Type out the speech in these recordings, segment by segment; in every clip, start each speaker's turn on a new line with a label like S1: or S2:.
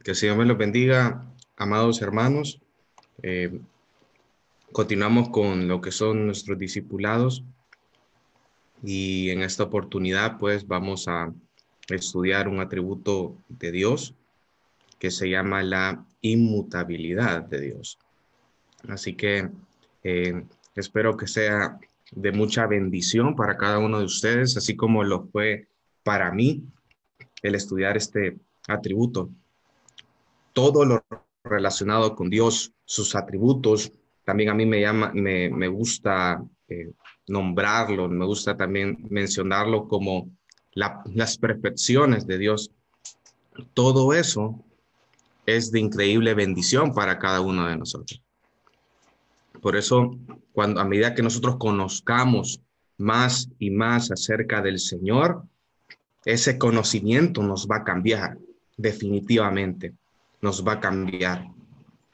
S1: Que el Señor me los bendiga, amados hermanos. Eh, Continuamos con lo que son nuestros discipulados y en esta oportunidad pues vamos a estudiar un atributo de Dios que se llama la inmutabilidad de Dios. Así que eh, espero que sea de mucha bendición para cada uno de ustedes, así como lo fue para mí el estudiar este atributo. Todo lo relacionado con Dios, sus atributos. También a mí me gusta nombrarlo, me gusta también mencionarlo como las perfecciones de Dios. Todo eso es de increíble bendición para cada uno de nosotros. Por eso, a medida que nosotros conozcamos más y más acerca del Señor, ese conocimiento nos va a cambiar, definitivamente, nos va a cambiar.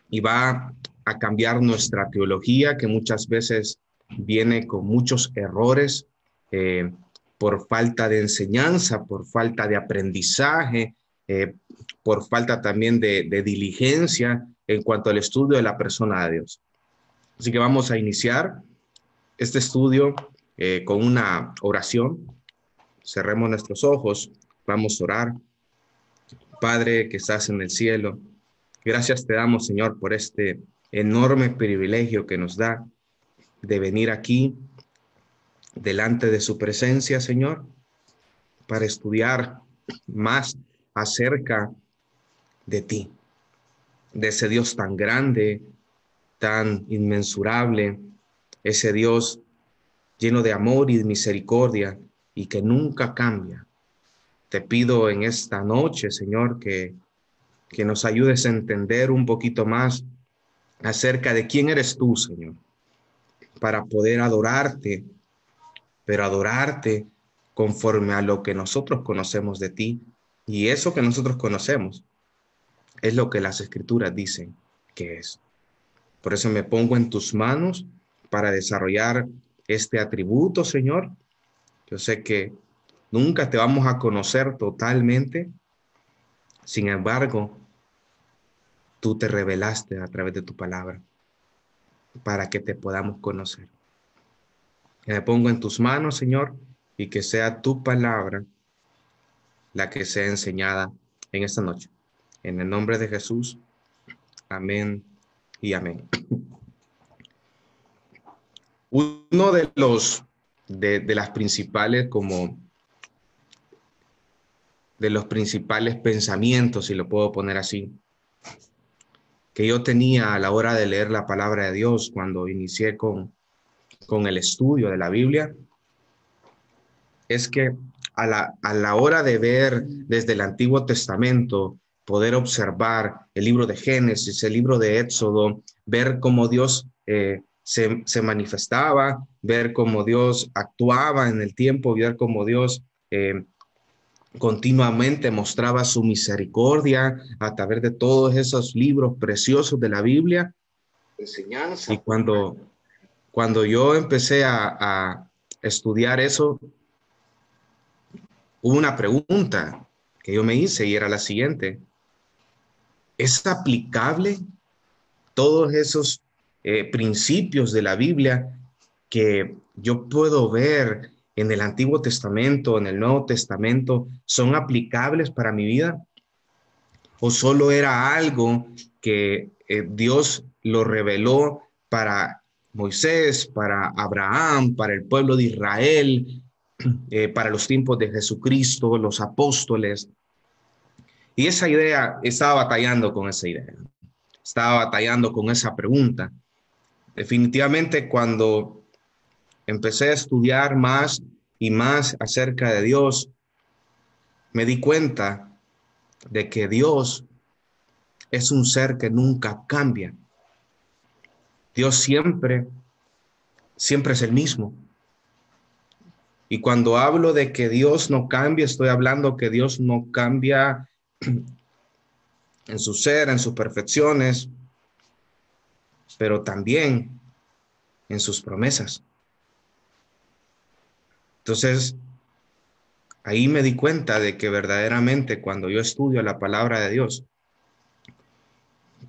S1: Y va a cambiar nuestra teología, que muchas veces viene con muchos errores eh, por falta de enseñanza, por falta de aprendizaje, por falta también de diligencia en cuanto al estudio de la persona de Dios. Así que vamos a iniciar este estudio con una oración. Cerremos nuestros ojos, vamos a orar. Padre que estás en el cielo, gracias te damos, Señor, por este enorme privilegio que nos da de venir aquí delante de su presencia, Señor, para estudiar más acerca de ti, de ese Dios tan grande, tan inmensurable, ese Dios lleno de amor y de misericordia y que nunca cambia. Te pido en esta noche, Señor, que nos ayudes a entender un poquito más acerca de quién eres tú, Señor, para poder adorarte, pero adorarte conforme a lo que nosotros conocemos de ti. Y eso que nosotros conocemos es lo que las escrituras dicen que es. Por eso me pongo en tus manos para desarrollar este atributo, Señor. Yo sé que nunca te vamos a conocer totalmente. Sin embargo, tú te revelaste a través de tu palabra para que te podamos conocer. Me pongo en tus manos, Señor, y que sea tu palabra la que sea enseñada en esta noche. En el nombre de Jesús, amén y amén. Uno de las principales, como de los principales pensamientos, si lo puedo poner así, que yo tenía a la hora de leer la palabra de Dios cuando inicié con el estudio de la Biblia, es que a la hora de ver desde el Antiguo Testamento, poder observar el libro de Génesis, el libro de Éxodo, ver cómo Dios se manifestaba, ver cómo Dios actuaba en el tiempo, ver cómo Dios continuamente mostraba su misericordia a través de todos esos libros preciosos de la Biblia. Y
S2: Enseñanza.
S1: cuando yo empecé a estudiar eso, hubo una pregunta que yo me hice y era la siguiente: ¿es aplicable todos esos principios de la Biblia que yo puedo ver en el Antiguo Testamento, en el Nuevo Testamento, son aplicables para mi vida? ¿O solo era algo que Dios lo reveló para Moisés, para Abraham, para el pueblo de Israel, para los tiempos de Jesucristo, los apóstoles? Y esa idea, estaba batallando con esa idea, estaba batallando con esa pregunta. Definitivamente, cuando empecé a estudiar más y más acerca de Dios, me di cuenta de que Dios es un ser que nunca cambia. Dios siempre es el mismo. Y cuando hablo de que Dios no cambia, estoy hablando que Dios no cambia en su ser, en sus perfecciones, pero también en sus promesas. Entonces, ahí me di cuenta de que verdaderamente cuando yo estudio la palabra de Dios,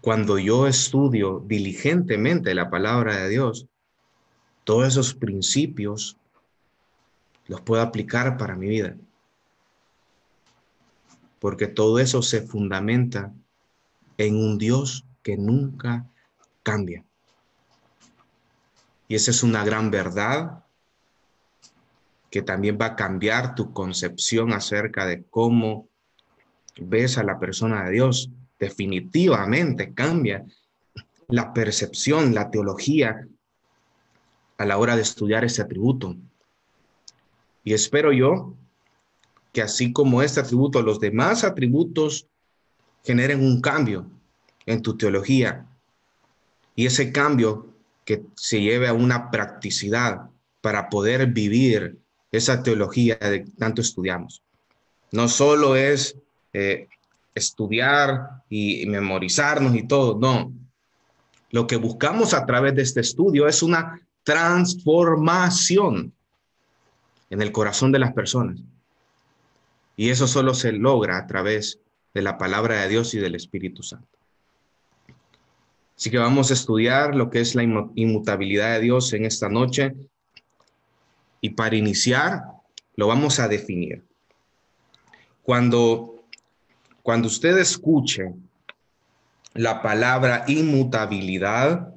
S1: cuando yo estudio diligentemente la palabra de Dios, todos esos principios los puedo aplicar para mi vida. Porque todo eso se fundamenta en un Dios que nunca cambia. Y esa es una gran verdad que también va a cambiar tu concepción acerca de cómo ves a la persona de Dios. Definitivamente cambia la percepción, la teología a la hora de estudiar este atributo. Y espero yo que así como este atributo, los demás atributos generen un cambio en tu teología. Y ese cambio que se lleve a una practicidad para poder vivir esa teología de tanto estudiamos. No solo es estudiar y memorizarnos y todo, no. Lo que buscamos a través de este estudio es una transformación en el corazón de las personas. Y eso solo se logra a través de la palabra de Dios y del Espíritu Santo. Así que vamos a estudiar lo que es la inmutabilidad de Dios en esta noche. Y para iniciar, lo vamos a definir. Cuando usted escuche la palabra inmutabilidad,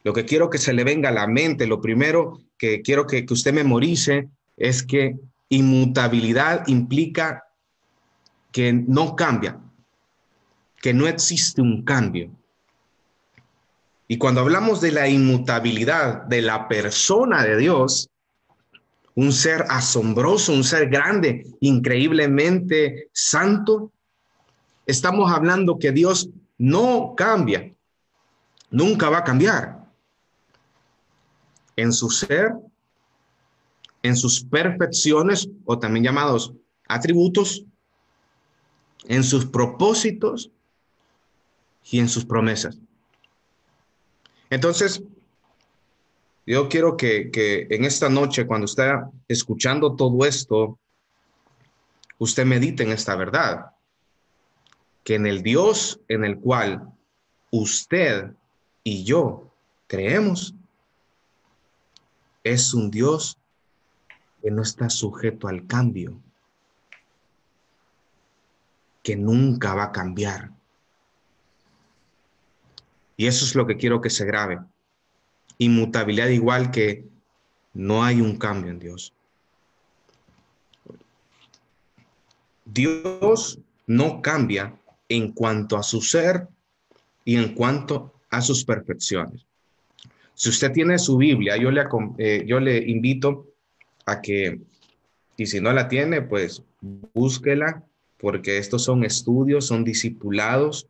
S1: lo que quiero que se le venga a la mente, lo primero que quiero que usted memorice es que inmutabilidad implica que no cambia, que no existe un cambio. Y cuando hablamos de la inmutabilidad de la persona de Dios, un ser asombroso, un ser grande, increíblemente santo, estamos hablando que Dios no cambia, nunca va a cambiar en su ser, en sus perfecciones, o también llamados atributos, en sus propósitos y en sus promesas. Entonces, yo quiero que en esta noche, cuando esté escuchando todo esto, usted medite en esta verdad, que en el Dios en el cual usted y yo creemos, es un Dios que no está sujeto al cambio, que nunca va a cambiar. Y eso es lo que quiero que se grabe. Inmutabilidad igual que no hay un cambio en Dios. Dios no cambia en cuanto a su ser y en cuanto a sus perfecciones. Si usted tiene su Biblia, yo le invito a que, y si no la tiene, pues búsquela, porque estos son estudios, son discipulados,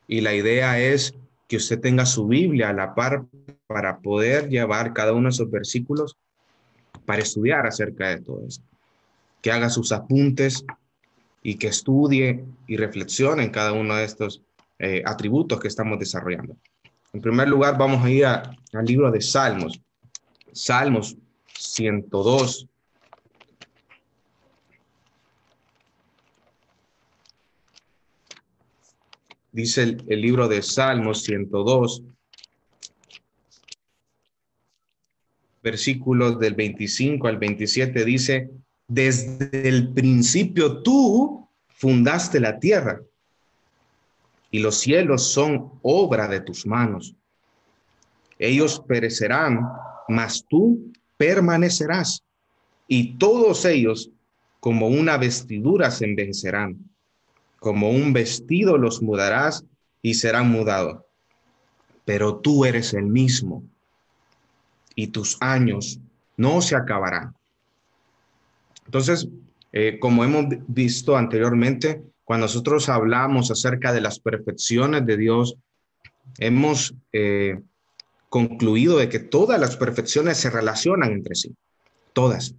S1: y la idea es que usted tenga su Biblia a la par para poder llevar cada uno de esos versículos para estudiar acerca de todo esto. Que haga sus apuntes y que estudie y reflexione en cada uno de estos atributos que estamos desarrollando. En primer lugar, vamos a ir al libro de Salmos. Salmos 102. Dice el libro de Salmos 102, versículos del 25 al 27, dice: desde el principio tú fundaste la tierra, y los cielos son obra de tus manos. Ellos perecerán, mas tú permanecerás, y todos ellos como una vestidura se envejecerán. Como un vestido los mudarás y serán mudados. Pero tú eres el mismo, y tus años no se acabarán. Entonces, como hemos visto anteriormente, cuando nosotros hablamos acerca de las perfecciones de Dios, hemos concluido de que todas las perfecciones se relacionan entre sí, todas.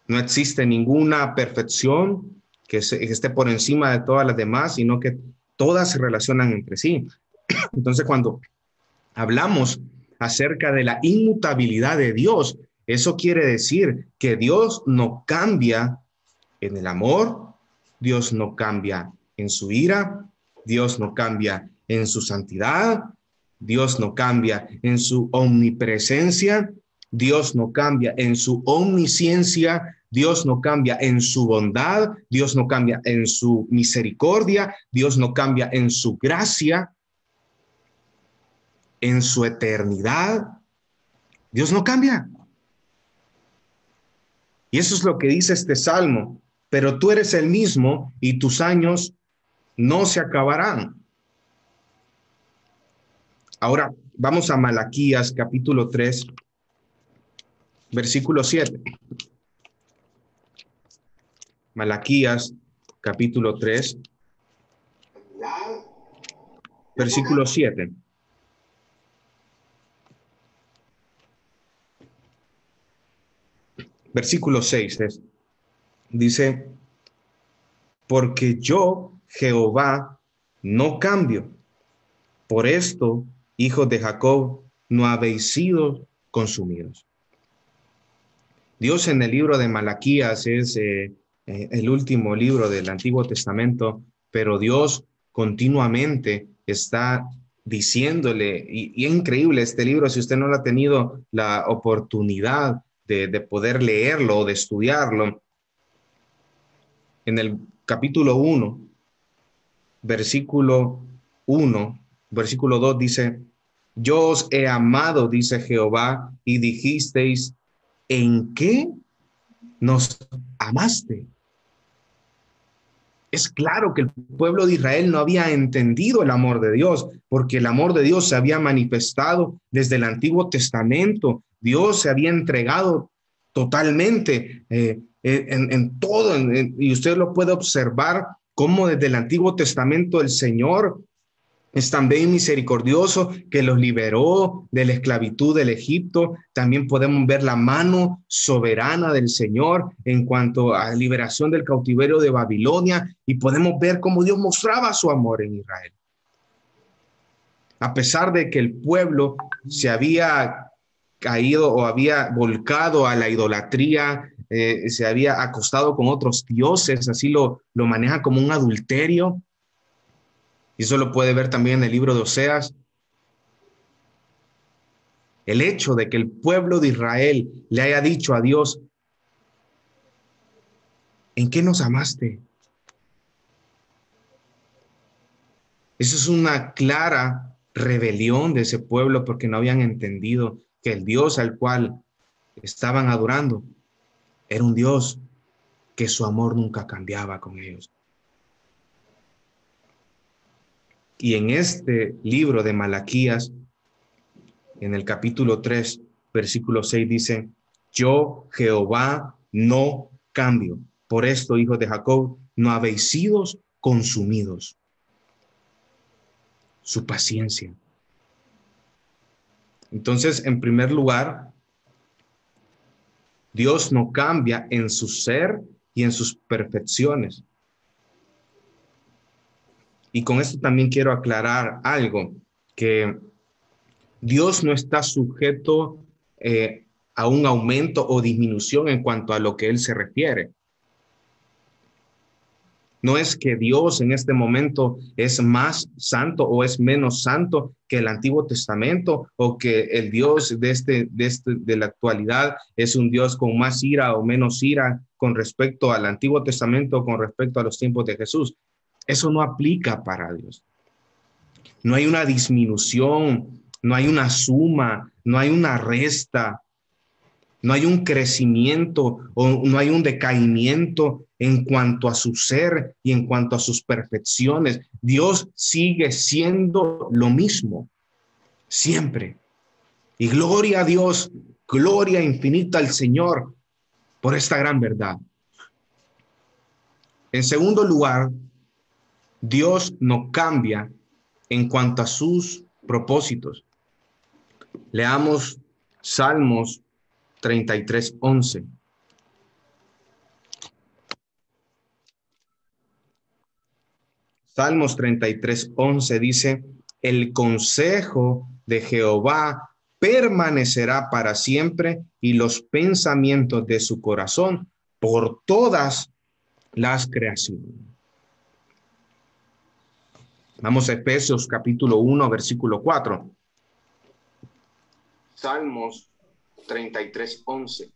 S1: No existe ninguna perfección que esté por encima de todas las demás, sino que todas se relacionan entre sí. Entonces, cuando hablamos acerca de la inmutabilidad de Dios, eso quiere decir que Dios no cambia en el amor, Dios no cambia en su ira, Dios no cambia en su santidad, Dios no cambia en su omnipresencia, Dios no cambia en su omnisciencia, Dios no cambia en su bondad, Dios no cambia en su misericordia, Dios no cambia en su gracia, en su eternidad. Dios no cambia. Y eso es lo que dice este salmo. Pero tú eres el mismo y tus años no se acabarán. Ahora vamos a Malaquías capítulo 3, versículo 7. Malaquías capítulo 3, versículo 7. Versículo 6 dice, porque yo, Jehová, no cambio. Por esto, hijos de Jacob, no habéis sido consumidos. Dios en el libro de Malaquías es el último libro del Antiguo Testamento, pero Dios continuamente está diciéndole, y es increíble este libro, si usted no lo ha tenido la oportunidad de poder leerlo o de estudiarlo, en el capítulo 1, versículo 1, versículo 2 dice, yo os he amado, dice Jehová, y dijisteis, ¿en qué nos amaste? Es claro que el pueblo de Israel no había entendido el amor de Dios, porque el amor de Dios se había manifestado desde el Antiguo Testamento. Dios se había entregado totalmente en todo, y usted lo puede observar cómo desde el Antiguo Testamento el Señor es también misericordioso, que los liberó de la esclavitud del Egipto. También podemos ver la mano soberana del Señor en cuanto a liberación del cautiverio de Babilonia, y podemos ver cómo Dios mostraba su amor en Israel. A pesar de que el pueblo se había caído o había volcado a la idolatría, se había acostado con otros dioses, así lo maneja como un adulterio. Y eso lo puede ver también en el libro de Oseas. El hecho de que el pueblo de Israel le haya dicho a Dios, ¿en qué nos amaste? Eso es una clara rebelión de ese pueblo, porque no habían entendido que el Dios al cual estaban adorando era un Dios que su amor nunca cambiaba con ellos. Y en este libro de Malaquías, en el capítulo 3, versículo 6 dice, yo, Jehová, no cambio. Por esto, hijos de Jacob, no habéis sido consumidos. Su paciencia. Entonces, en primer lugar, Dios no cambia en su ser y en sus perfecciones. Y con esto también quiero aclarar algo, que Dios no está sujeto a un aumento o disminución en cuanto a lo que Él se refiere. No es que Dios en este momento es más santo o es menos santo que el Antiguo Testamento, o que el Dios de la actualidad es un Dios con más ira o menos ira con respecto al Antiguo Testamento o con respecto a los tiempos de Jesús. Eso no aplica para Dios. No hay una disminución, no hay una suma, no hay una resta, no hay un crecimiento o no hay un decaimiento en cuanto a su ser y en cuanto a sus perfecciones. Dios sigue siendo lo mismo, siempre. Y gloria a Dios, gloria infinita al Señor por esta gran verdad. En segundo lugar, Dios no cambia en cuanto a sus propósitos. Leamos Salmos 33:11. Salmos 33:11 dice, el consejo de Jehová permanecerá para siempre, y los pensamientos de su corazón por todas las creaciones. Vamos a Efesios capítulo 1, versículo 4. Salmos 33, 11.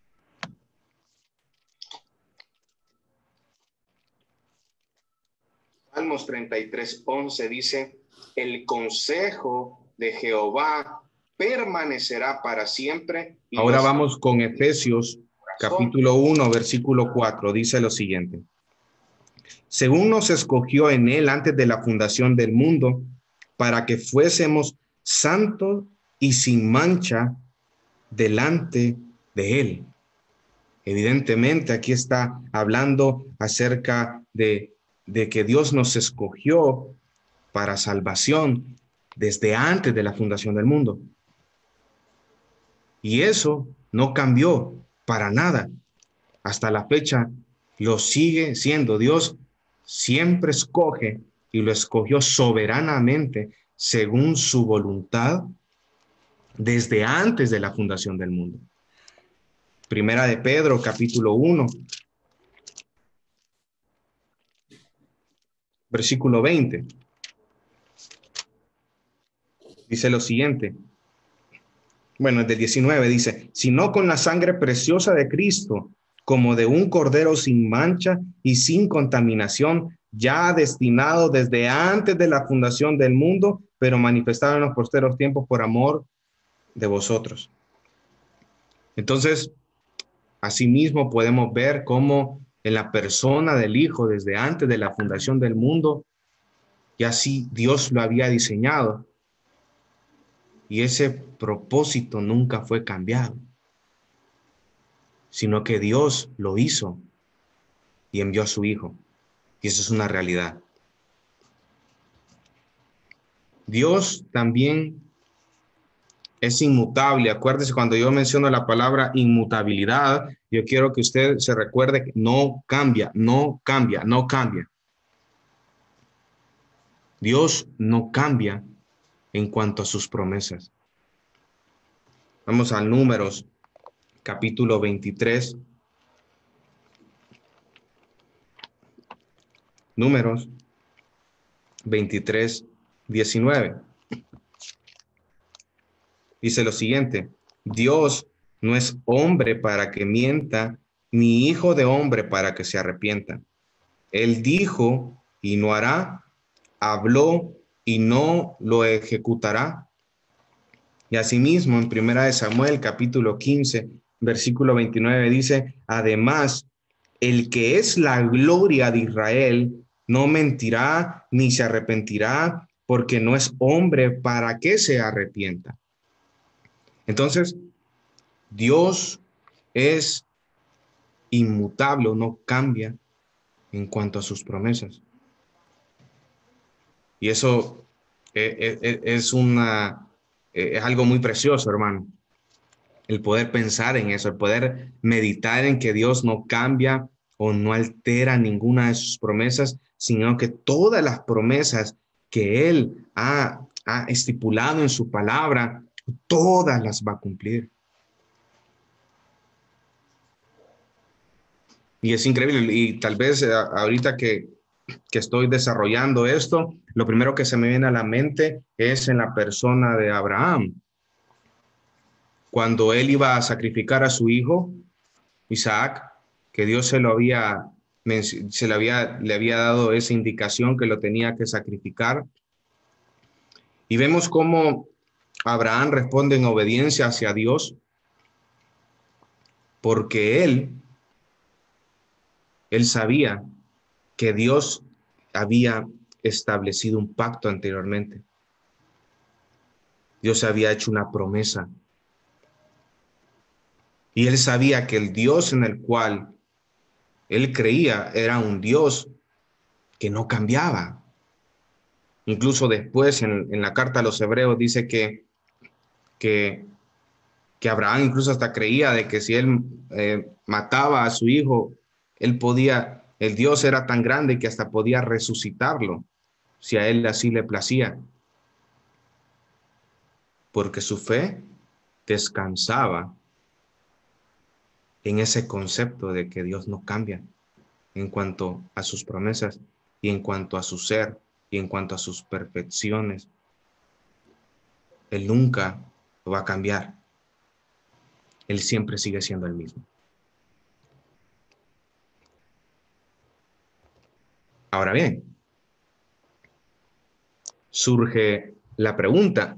S1: Salmos 33, 11 dice: el consejo de Jehová permanecerá para siempre. Ahora vamos con Efesios capítulo 1, versículo 4. Dice lo siguiente: según nos escogió en él antes de la fundación del mundo, para que fuésemos santos y sin mancha delante de él. Evidentemente, aquí está hablando acerca de que Dios nos escogió para salvación desde antes de la fundación del mundo. Y eso no cambió para nada. Hasta la fecha lo sigue siendo. Dios siempre escoge y lo escogió soberanamente según su voluntad desde antes de la fundación del mundo. Primera de Pedro, capítulo 1, versículo 20. Dice lo siguiente. Bueno, el del 19 dice: sino con la sangre preciosa de Cristo, como de un cordero sin mancha y sin contaminación, ya destinado desde antes de la fundación del mundo, pero manifestado en los posteros tiempos por amor de vosotros. Entonces, asimismo podemos ver cómo en la persona del Hijo, desde antes de la fundación del mundo, y así Dios lo había diseñado. Y ese propósito nunca fue cambiado, sino que Dios lo hizo y envió a su Hijo. Y eso es una realidad. Dios también es inmutable. Acuérdese, cuando yo menciono la palabra inmutabilidad, yo quiero que usted se recuerde que no cambia, no cambia, no cambia. Dios no cambia en cuanto a sus promesas. Vamos a Números, capítulo 23. Números 23, 19. Dice lo siguiente: Dios no es hombre para que mienta, ni hijo de hombre para que se arrepienta. Él dijo y no hará, habló y no lo ejecutará. Y asimismo, en Primera de Samuel, capítulo 15, versículo 29, dice: además, el que es la gloria de Israel no mentirá ni se arrepentirá, porque no es hombre para que se arrepienta. Entonces, Dios es inmutable, no cambia en cuanto a sus promesas. Y eso es algo muy precioso, hermano. El poder pensar en eso, el poder meditar en que Dios no cambia o no altera ninguna de sus promesas, sino que todas las promesas que Él ha estipulado en su palabra, todas las va a cumplir. Y es increíble. Y tal vez ahorita que estoy desarrollando esto, lo primero que se me viene a la mente es en la persona de Abraham. Cuando él iba a sacrificar a su hijo, Isaac, que Dios le había dado esa indicación que lo tenía que sacrificar. Y vemos cómo Abraham responde en obediencia hacia Dios, porque él sabía que Dios había establecido un pacto anteriormente. Dios había hecho una promesa. Y él sabía que el Dios en el cual él creía era un Dios que no cambiaba. Incluso después en la carta a los Hebreos dice que Abraham incluso hasta creía de que si él mataba a su hijo, el Dios era tan grande que hasta podía resucitarlo, si a él así le placía. Porque su fe descansaba en ese concepto de que Dios no cambia en cuanto a sus promesas y en cuanto a su ser y en cuanto a sus perfecciones, Él nunca va a cambiar. Él siempre sigue siendo el mismo. Ahora bien, surge la pregunta.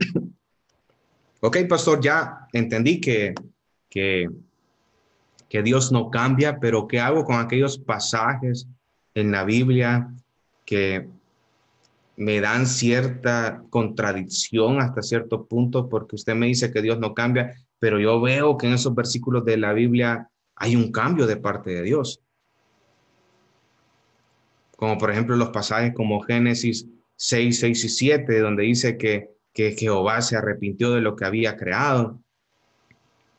S1: Ok, pastor, ya entendí que, que Dios no cambia, pero ¿qué hago con aquellos pasajes en la Biblia que me dan cierta contradicción hasta cierto punto? Porque usted me dice que Dios no cambia, pero yo veo que en esos versículos de la Biblia hay un cambio de parte de Dios. Como por ejemplo los pasajes como Génesis 6, 6 y 7, donde dice que Jehová se arrepintió de lo que había creado.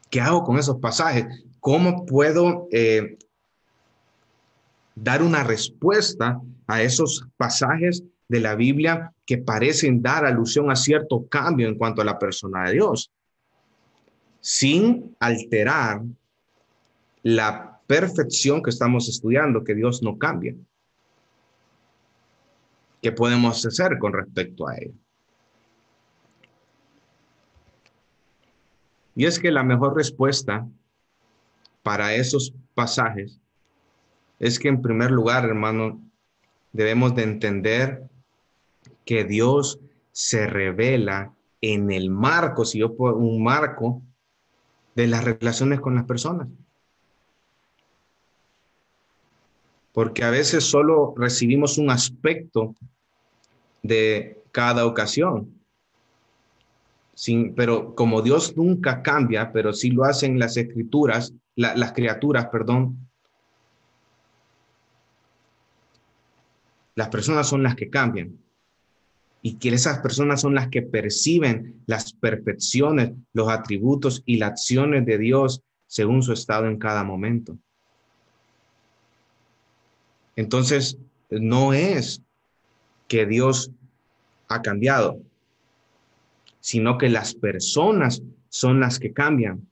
S1: ¿Qué hago con esos pasajes? ¿Cómo puedo dar una respuesta a esos pasajes de la Biblia que parecen dar alusión a cierto cambio en cuanto a la persona de Dios, sin alterar la perfección que estamos estudiando, que Dios no cambia? ¿Qué podemos hacer con respecto a ello? Y es que la mejor respuesta para esos pasajes es que en primer lugar, hermano, debemos de entender que Dios se revela en el marco, si yo puedo, un marco de las relaciones con las personas. Porque a veces solo recibimos un aspecto de cada ocasión. Pero como Dios nunca cambia, pero sí lo hacen las escrituras, las criaturas, perdón, las personas son las que cambian. Y que esas personas son las que perciben las perfecciones, los atributos y las acciones de Dios según su estado en cada momento. Entonces, no es que Dios ha cambiado, sino que las personas son las que cambian.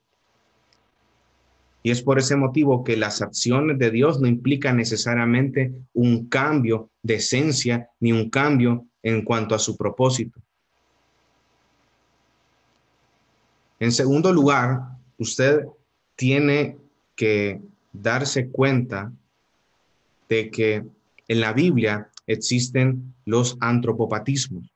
S1: Y es por ese motivo que las acciones de Dios no implican necesariamente un cambio de esencia ni un cambio en cuanto a su propósito. En segundo lugar, usted tiene que darse cuenta de que en la Biblia existen los antropopatismos.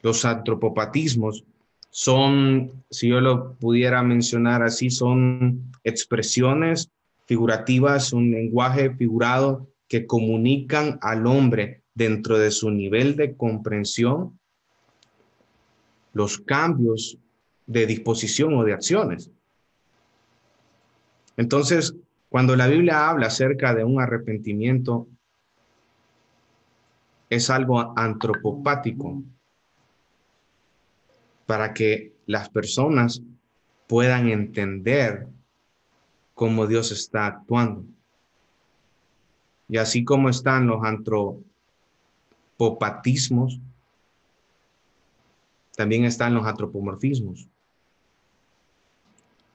S1: Los antropopatismos son, si yo lo pudiera mencionar así, son expresiones figurativas, un lenguaje figurado que comunican al hombre dentro de su nivel de comprensión los cambios de disposición o de acciones. Entonces, cuando la Biblia habla acerca de un arrepentimiento, es algo antropopático para que las personas puedan entender cómo Dios está actuando. Y así como están los antropopatismos, también están los antropomorfismos.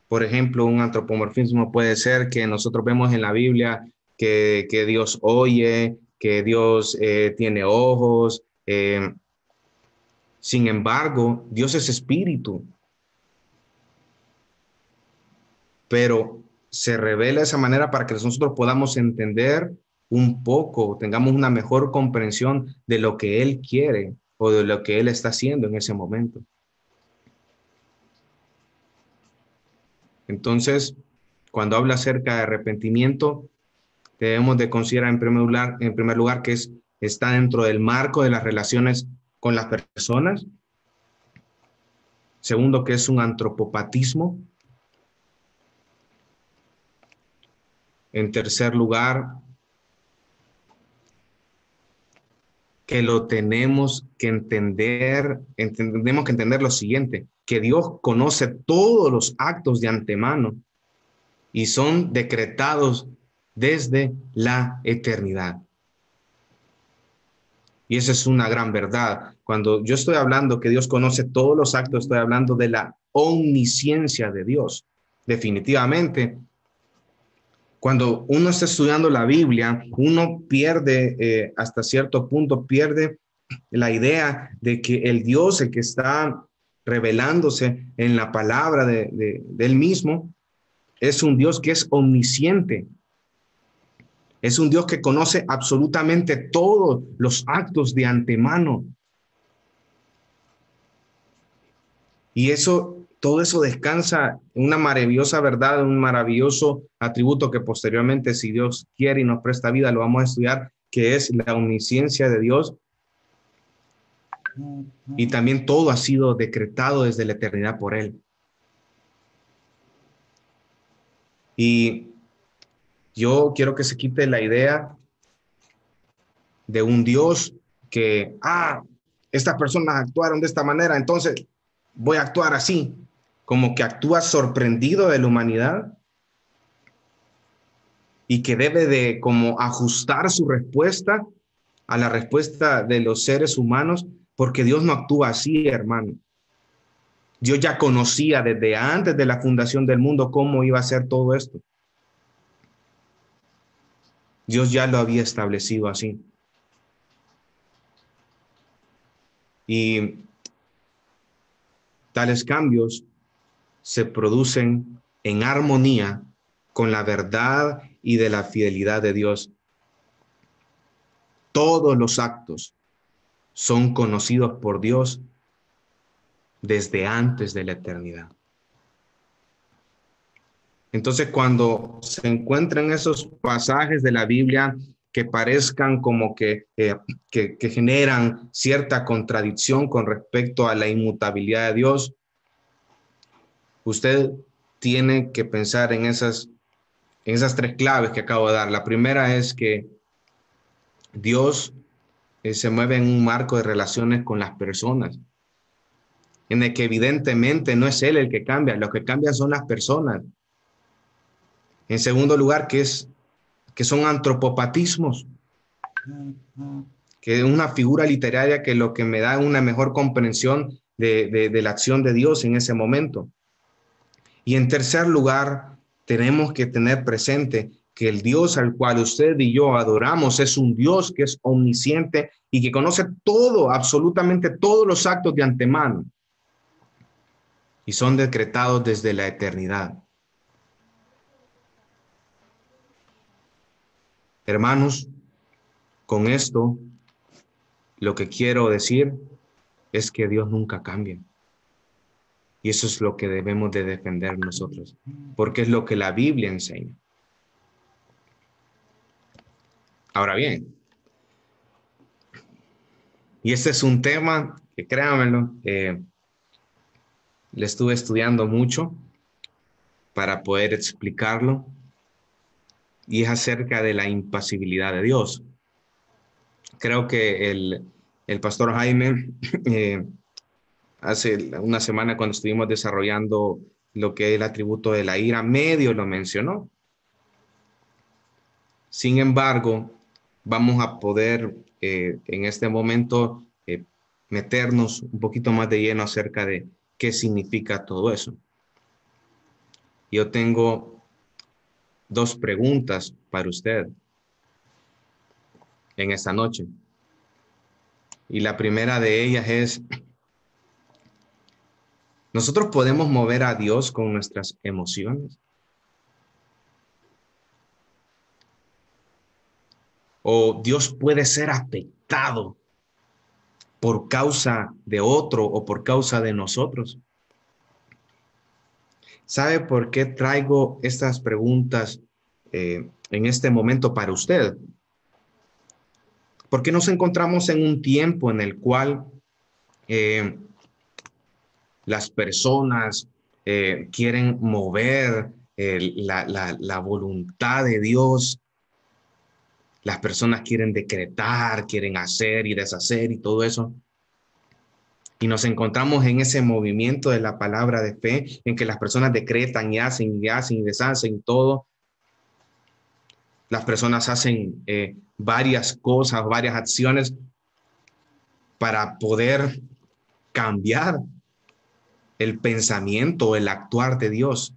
S1: Por ejemplo, un antropomorfismo puede ser que nosotros vemos en la Biblia que Dios oye, que Dios tiene ojos. Sin embargo, Dios es espíritu. Pero se revela de esa manera para que nosotros podamos entender un poco, tengamos una mejor comprensión de lo que Él quiere o de lo que Él está haciendo en ese momento. Entonces, cuando habla acerca de arrepentimiento, debemos de considerar en primer lugar que está dentro del marco de las relaciones con las personas. Segundo, que es un antropopatismo. En tercer lugar, que lo tenemos que entender, tenemos que entender lo siguiente, que Dios conoce todos los actos de antemano y son decretados desde la eternidad. Y esa es una gran verdad. Cuando yo estoy hablando que Dios conoce todos los actos, estoy hablando de la omnisciencia de Dios. Definitivamente, Cuando uno está estudiando la Biblia, uno pierde, hasta cierto punto, pierde la idea de que el Dios, el que está revelándose en la palabra de él mismo, es un Dios que es omnisciente. Es un Dios que conoce absolutamente todos los actos de antemano. Y eso, todo eso descansa en una maravillosa verdad, un maravilloso atributo que posteriormente, si Dios quiere y nos presta vida, lo vamos a estudiar, que es la omnisciencia de Dios. Y también todo ha sido decretado desde la eternidad por Él. Y yo quiero que se quite la idea de un Dios que, estas personas actuaron de esta manera, entonces voy a actuar así, como que actúa sorprendido de la humanidad y que debe de como ajustar su respuesta a la respuesta de los seres humanos, porque Dios no actúa así, hermano. Dios ya conocía desde antes de la fundación del mundo cómo iba a ser todo esto. Dios ya lo había establecido así. Y tales cambios se producen en armonía con la verdad y de la fidelidad de Dios. Todos los actos son conocidos por Dios desde antes de la eternidad. Entonces, cuando se encuentran esos pasajes de la Biblia que parezcan como que generan cierta contradicción con respecto a la inmutabilidad de Dios, usted tiene que pensar en esas tres claves que acabo de dar. La primera es que Dios se mueve en un marco de relaciones con las personas, en el que evidentemente no es Él el que cambia, lo que cambian son las personas. En segundo lugar, que son antropopatismos, que es una figura literaria que lo que me da una mejor comprensión de la acción de Dios en ese momento. Y en tercer lugar, tenemos que tener presente que el Dios al cual usted y yo adoramos es un Dios que es omnisciente y que conoce todo, absolutamente todos los actos de antemano, y son decretados desde la eternidad. Hermanos, con esto, lo que quiero decir es que Dios nunca cambia. Y eso es lo que debemos de defender nosotros, porque es lo que la Biblia enseña. Ahora bien, y este es un tema que, créanmelo, le estuve estudiando mucho para poder explicarlo, y es acerca de la impasibilidad de Dios. Creo que el pastor Jaime, hace una semana cuando estuvimos desarrollando lo que es el atributo de la ira, medio lo mencionó. Sin embargo, vamos a poder en este momento meternos un poquito más de lleno acerca de qué significa todo eso. Yo tengo dos preguntas para usted en esta noche. Y la primera de ellas es, ¿nosotros podemos mover a Dios con nuestras emociones? ¿O Dios puede ser afectado por causa de otro o por causa de nosotros? ¿Sabe por qué traigo estas preguntas en este momento para usted? Porque nos encontramos en un tiempo en el cual las personas quieren mover la voluntad de Dios. Las personas quieren decretar, quieren hacer y deshacer y todo eso. Y nos encontramos en ese movimiento de la palabra de fe, en que las personas decretan y hacen y deshacen y todo. Las personas hacen varias cosas, varias acciones para poder cambiar el pensamiento, el actuar de Dios.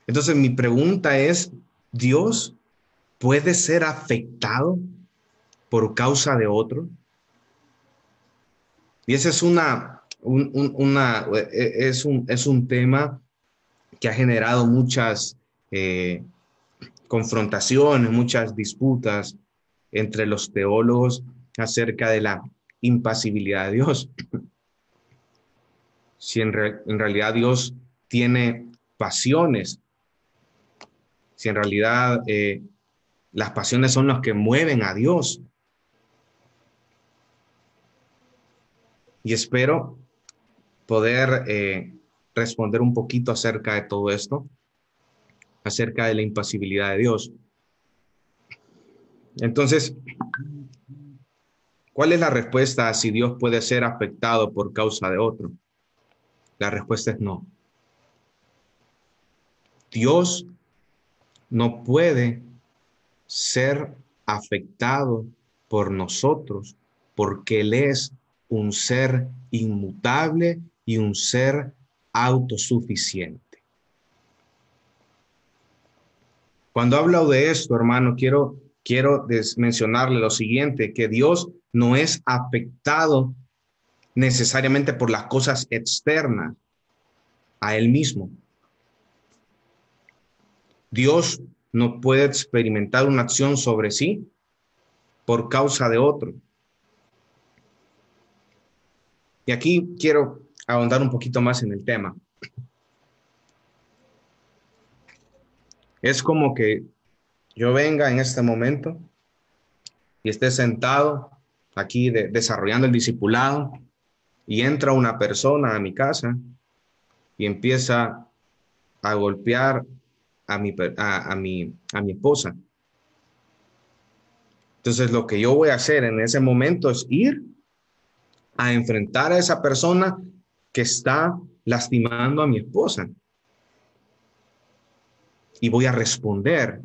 S1: Entonces mi pregunta es, ¿Dios puede ser afectado por causa de otro? Y ese es es un tema que ha generado muchas eh, confrontaciones, muchas disputas entre los teólogos acerca de la impasibilidad de Dios. Si en realidad Dios tiene pasiones, si en realidad las pasiones son las que mueven a Dios. Y espero poder responder un poquito acerca de todo esto, acerca de la impasibilidad de Dios. Entonces, ¿cuál es la respuesta a si Dios puede ser afectado por causa de otro? La respuesta es no. Dios no puede ser afectado por nosotros porque Él es un ser inmutable y un ser autosuficiente. Cuando hablo de esto, hermano, quiero mencionarle lo siguiente, que Dios no es afectado necesariamente por las cosas externas a Él mismo. Dios no puede experimentar una acción sobre sí por causa de otro. Y aquí quiero ahondar un poquito más en el tema. Es como que yo venga en este momento y esté sentado aquí desarrollando el discipulado y entra una persona a mi casa y empieza a golpear a mi esposa. Entonces lo que yo voy a hacer en ese momento es ir a enfrentar a esa persona que está lastimando a mi esposa. Y voy a responder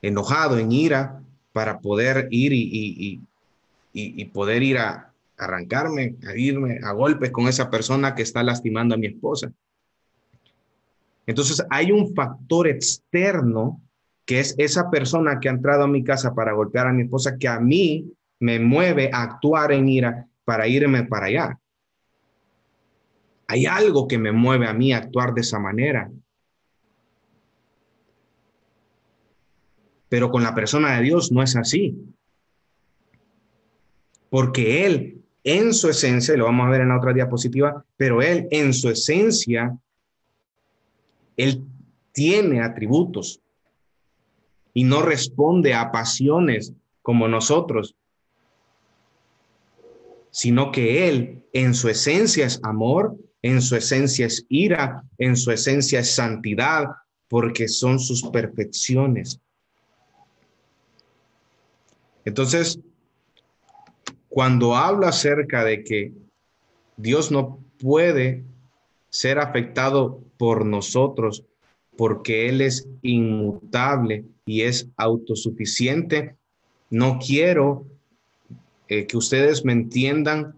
S1: enojado, en ira, para poder ir y poder ir a arrancarme, a irme a golpes con esa persona que está lastimando a mi esposa. Entonces hay un factor externo que es esa persona que ha entrado a mi casa para golpear a mi esposa, que a mí me mueve a actuar en ira para irme para allá. Hay algo que me mueve a mí a actuar de esa manera. Pero con la persona de Dios no es así. Porque Él, en su esencia, y lo vamos a ver en la otra diapositiva, pero Él, en su esencia, Él tiene atributos y no responde a pasiones como nosotros, sino que Él, en su esencia, es amor, en su esencia es ira, en su esencia es santidad, porque son sus perfecciones. Entonces, cuando hablo acerca de que Dios no puede ser afectado por nosotros porque Él es inmutable y es autosuficiente, no quiero que ustedes me entiendan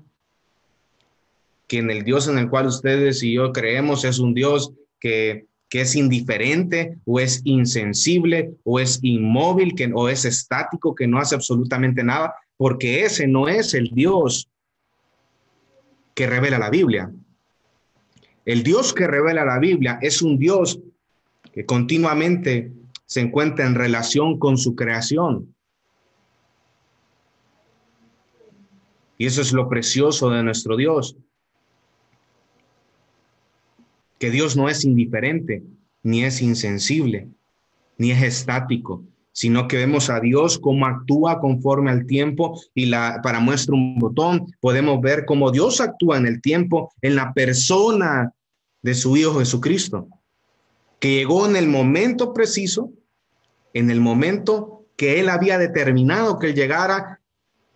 S1: que en el Dios en el cual ustedes y yo creemos es un Dios que es indiferente o es insensible o es inmóvil o es estático, que no hace absolutamente nada, porque ese no es el Dios que revela la Biblia. El Dios que revela la Biblia es un Dios que continuamente se encuentra en relación con su creación. Y eso es lo precioso de nuestro Dios. Que Dios no es indiferente, ni es insensible, ni es estático, sino que vemos a Dios cómo actúa conforme al tiempo y para muestra un botón, podemos ver cómo Dios actúa en el tiempo en la persona de su Hijo Jesucristo, que llegó en el momento preciso, en el momento que Él había determinado que Él llegara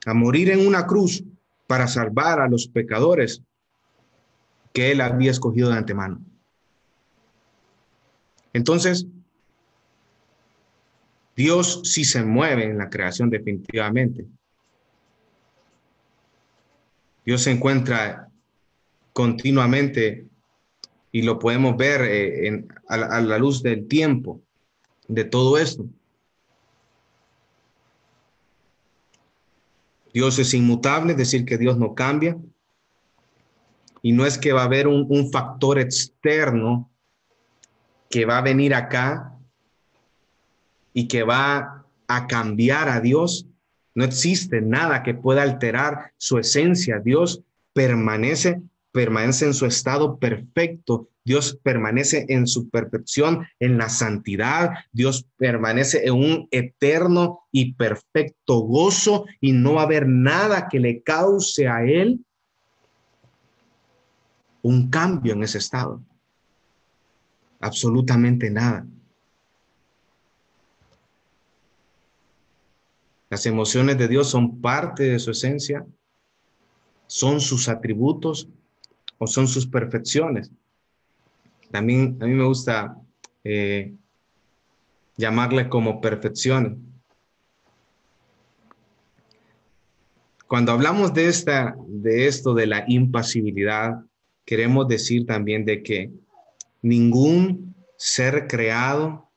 S1: a morir en una cruz para salvar a los pecadores que Él había escogido de antemano. Entonces, Dios sí se mueve en la creación definitivamente. Dios se encuentra continuamente Y lo podemos ver a la luz del tiempo, de todo esto. Dios es inmutable, es decir, que Dios no cambia. Y no es que va a haber un factor externo que va a venir acá y que va a cambiar a Dios. No existe nada que pueda alterar su esencia. Dios permanece en su estado perfecto. Dios permanece en su perfección, en la santidad. Dios permanece en un eterno y perfecto gozo y no va a haber nada que le cause a él un cambio en ese estado. Absolutamente nada. Las emociones de Dios son parte de su esencia, son sus atributos o son sus perfecciones. También a mí me gusta llamarle como perfecciones. Cuando hablamos de esto de la impasibilidad, queremos decir también de que ningún ser creado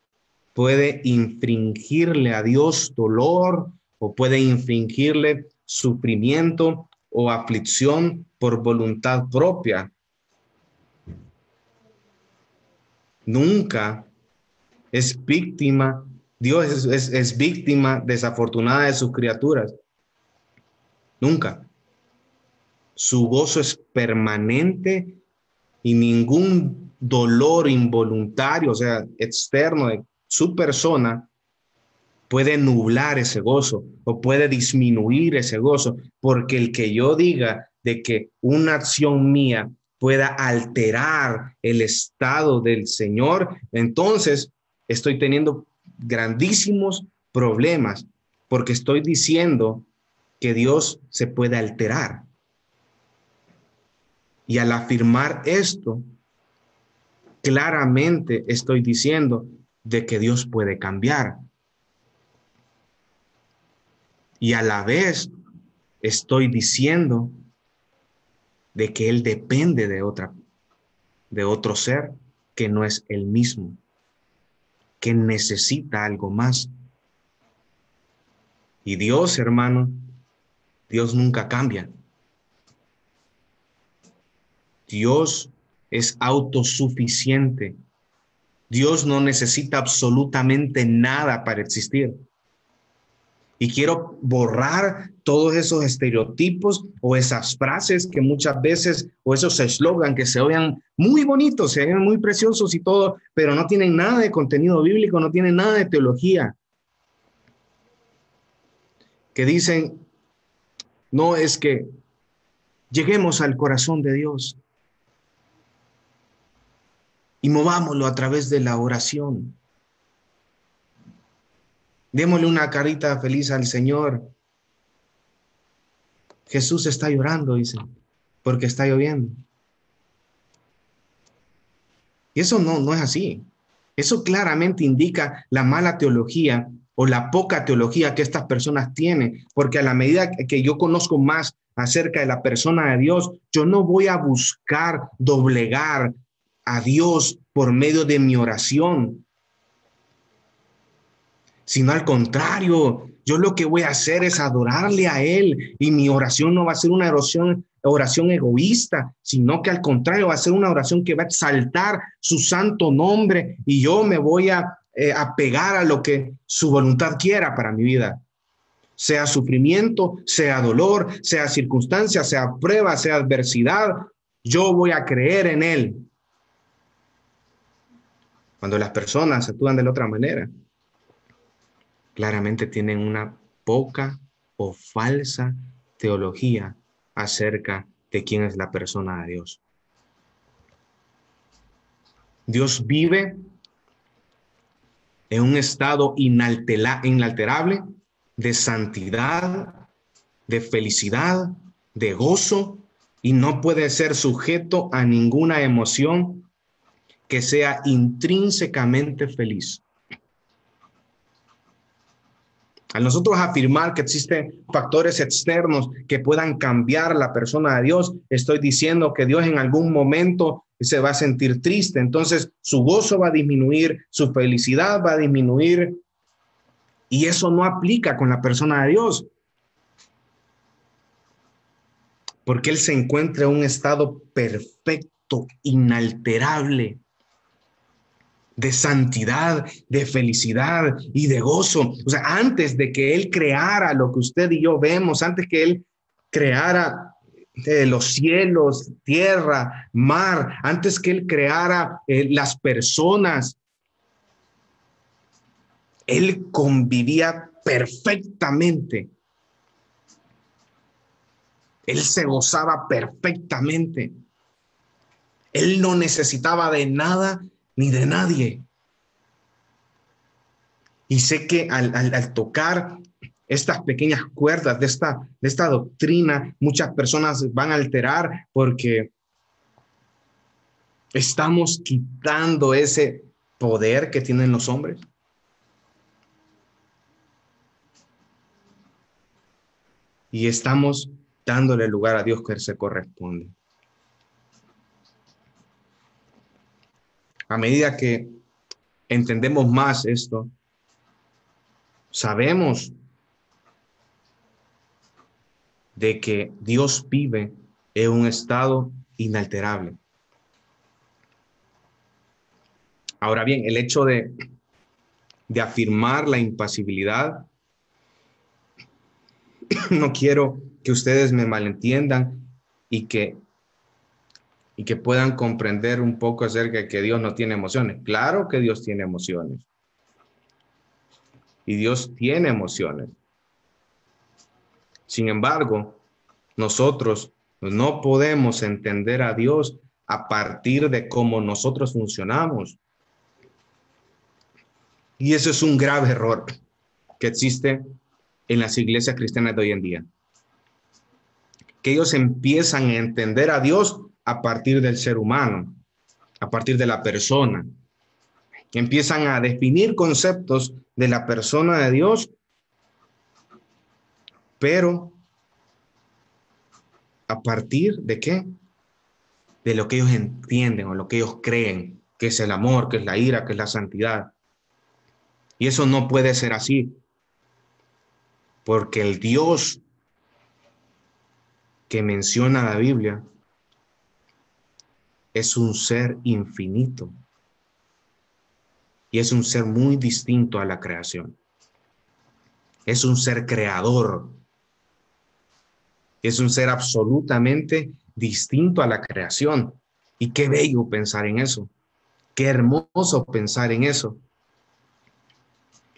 S1: puede infringirle a Dios dolor o puede infringirle sufrimiento o aflicción por voluntad propia. Nunca es víctima, Dios es víctima desafortunada de sus criaturas. Nunca. Su gozo es permanente y ningún dolor involuntario, o sea, externo de su persona, puede nublar ese gozo o puede disminuir ese gozo, porque el que yo diga de que una acción mía pueda alterar el estado del Señor, entonces estoy teniendo grandísimos problemas, porque estoy diciendo que Dios se puede alterar. Y al afirmar esto, claramente estoy diciendo de que Dios puede cambiar. Y a la vez estoy diciendo de que Él depende de otro ser que no es Él mismo, que necesita algo más. Y Dios, hermano, Dios nunca cambia. Dios es autosuficiente. Dios no necesita absolutamente nada para existir. Y quiero borrar todos esos estereotipos o esas frases que muchas veces, o esos eslogan que se oigan muy bonitos, se oigan muy preciosos y todo, pero no tienen nada de contenido bíblico, no tienen nada de teología. Que dicen, no, es que lleguemos al corazón de Dios y movámoslo a través de la oración. Démosle una carita feliz al Señor. Jesús está llorando, dice, porque está lloviendo. Y eso no es así. Eso claramente indica la mala teología o la poca teología que estas personas tienen, porque a la medida que yo conozco más acerca de la persona de Dios, yo no voy a buscar doblegar a Dios por medio de mi oración, sino al contrario, yo lo que voy a hacer es adorarle a Él y mi oración no va a ser una oración egoísta, sino que al contrario va a ser una oración que va a exaltar su santo nombre y yo me voy a apegar a lo que su voluntad quiera para mi vida. Sea sufrimiento, sea dolor, sea circunstancia, sea prueba, sea adversidad, yo voy a creer en Él. Cuando las personas actúan de la otra manera, claramente tienen una poca o falsa teología acerca de quién es la persona de Dios. Dios vive en un estado inalterable de santidad, de felicidad, de gozo, y no puede ser sujeto a ninguna emoción que sea intrínsecamente feliz. Al nosotros afirmar que existen factores externos que puedan cambiar la persona de Dios, estoy diciendo que Dios en algún momento se va a sentir triste. Entonces su gozo va a disminuir, su felicidad va a disminuir. Y eso no aplica con la persona de Dios, porque Él se encuentra en un estado perfecto, inalterable, de santidad, de felicidad y de gozo. O sea, antes de que Él creara lo que usted y yo vemos, antes que Él creara los cielos, tierra, mar, antes que Él creara las personas, Él convivía perfectamente. Él se gozaba perfectamente. Él no necesitaba de nada ni de nadie. Y sé que al tocar estas pequeñas cuerdas de esta doctrina, muchas personas van a alterar porque estamos quitando ese poder que tienen los hombres. Y estamos dándole lugar a Dios que se corresponde. A medida que entendemos más esto, sabemos de que Dios vive en un estado inalterable. Ahora bien, el hecho de afirmar la impasibilidad, no quiero que ustedes me malentiendan y que puedan comprender un poco acerca de que Dios no tiene emociones. Claro que Dios tiene emociones. Y Dios tiene emociones. Sin embargo, nosotros no podemos entender a Dios a partir de cómo nosotros funcionamos. Y eso es un grave error que existe en las iglesias cristianas de hoy en día. Que ellos empiezan a entender a Dios a partir del ser humano, a partir de la persona. Que empiezan a definir conceptos de la persona de Dios, pero ¿a partir de qué? De lo que ellos entienden o lo que ellos creen, que es el amor, que es la ira, que es la santidad. Y eso no puede ser así, porque el Dios que menciona la Biblia es un ser infinito y es un ser muy distinto a la creación. Es un ser creador, es un ser absolutamente distinto a la creación. Y qué bello pensar en eso, qué hermoso pensar en eso.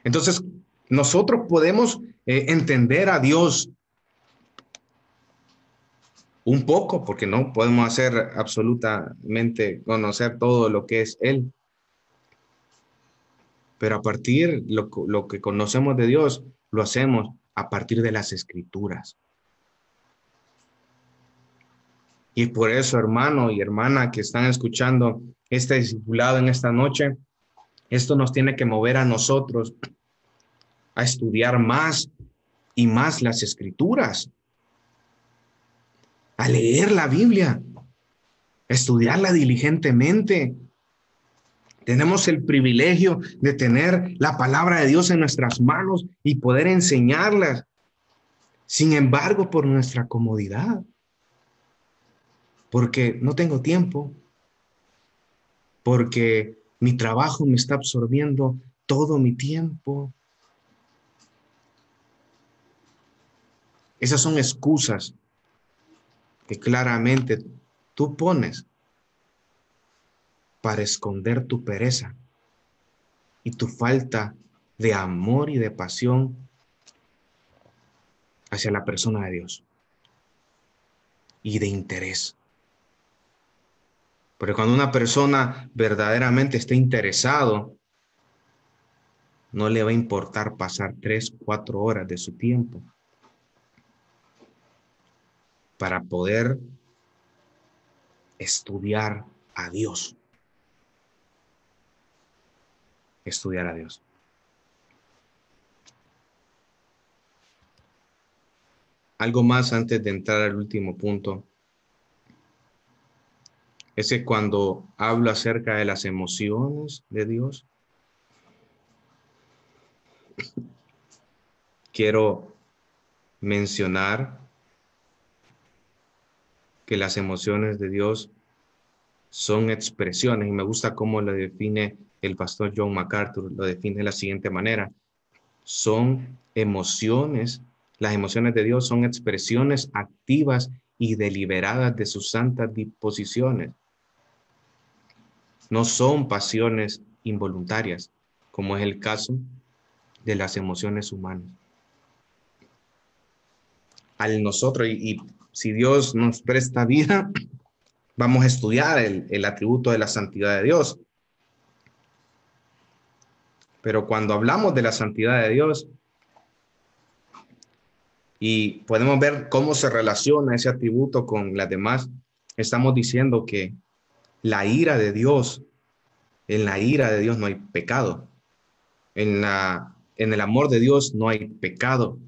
S1: Entonces, nosotros podemos entender a Dios un poco, porque no podemos hacer absolutamente conocer todo lo que es Él. Pero a partir lo que conocemos de Dios, lo hacemos a partir de las Escrituras. Y por eso, hermano y hermana que están escuchando este discipulado en esta noche, esto nos tiene que mover a nosotros a estudiar más y más las Escrituras, a leer la Biblia, a estudiarla diligentemente. Tenemos el privilegio de tener la palabra de Dios en nuestras manos y poder enseñarlas. Sin embargo, por nuestra comodidad, porque no tengo tiempo, porque mi trabajo me está absorbiendo todo mi tiempo. Esas son excusas que claramente tú pones para esconder tu pereza y tu falta de amor y de pasión hacia la persona de Dios y de interés. Porque cuando una persona verdaderamente está interesado, no le va a importar pasar 3, 4 horas de su tiempo para poder estudiar a Dios. Estudiar a Dios. Algo más antes de entrar al último punto. es que cuando hablo acerca de las emociones de Dios, quiero mencionar que las emociones de Dios son expresiones, y me gusta cómo lo define el pastor John MacArthur, lo define de la siguiente manera: son emociones, las emociones de Dios son expresiones activas y deliberadas de sus santas disposiciones. No son pasiones involuntarias, como es el caso de las emociones humanas. Al nosotros, y si Dios nos presta vida, vamos a estudiar el atributo de la santidad de Dios. Pero cuando hablamos de la santidad de Dios y podemos ver cómo se relaciona ese atributo con las demás, estamos diciendo que la ira de Dios, en la ira de Dios no hay pecado. En el amor de Dios no hay pecado.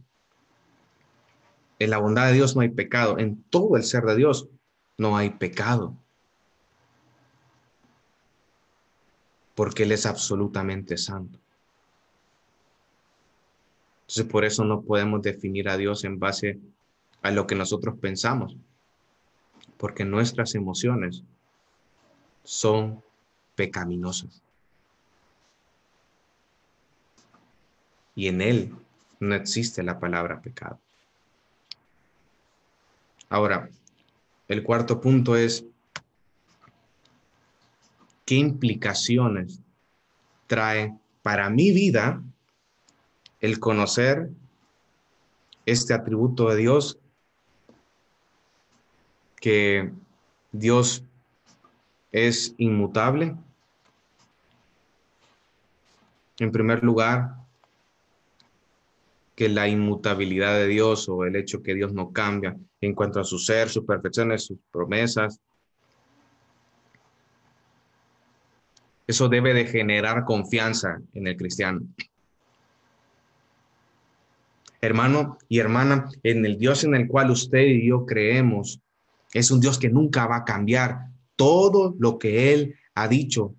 S1: En la bondad de Dios no hay pecado. En todo el ser de Dios no hay pecado. Porque Él es absolutamente santo. Entonces, por eso no podemos definir a Dios en base a lo que nosotros pensamos. Porque nuestras emociones son pecaminosas. Y en Él no existe la palabra pecado. Ahora, el cuarto punto es: ¿qué implicaciones trae para mi vida el conocer este atributo de Dios, que Dios es inmutable? En primer lugar, que la inmutabilidad de Dios, o el hecho que Dios no cambia en cuanto a su ser, sus perfecciones, sus promesas, eso debe de generar confianza en el cristiano. Hermano y hermana, en el Dios en el cual usted y yo creemos, es un Dios que nunca va a cambiar. Todo lo que Él ha dicho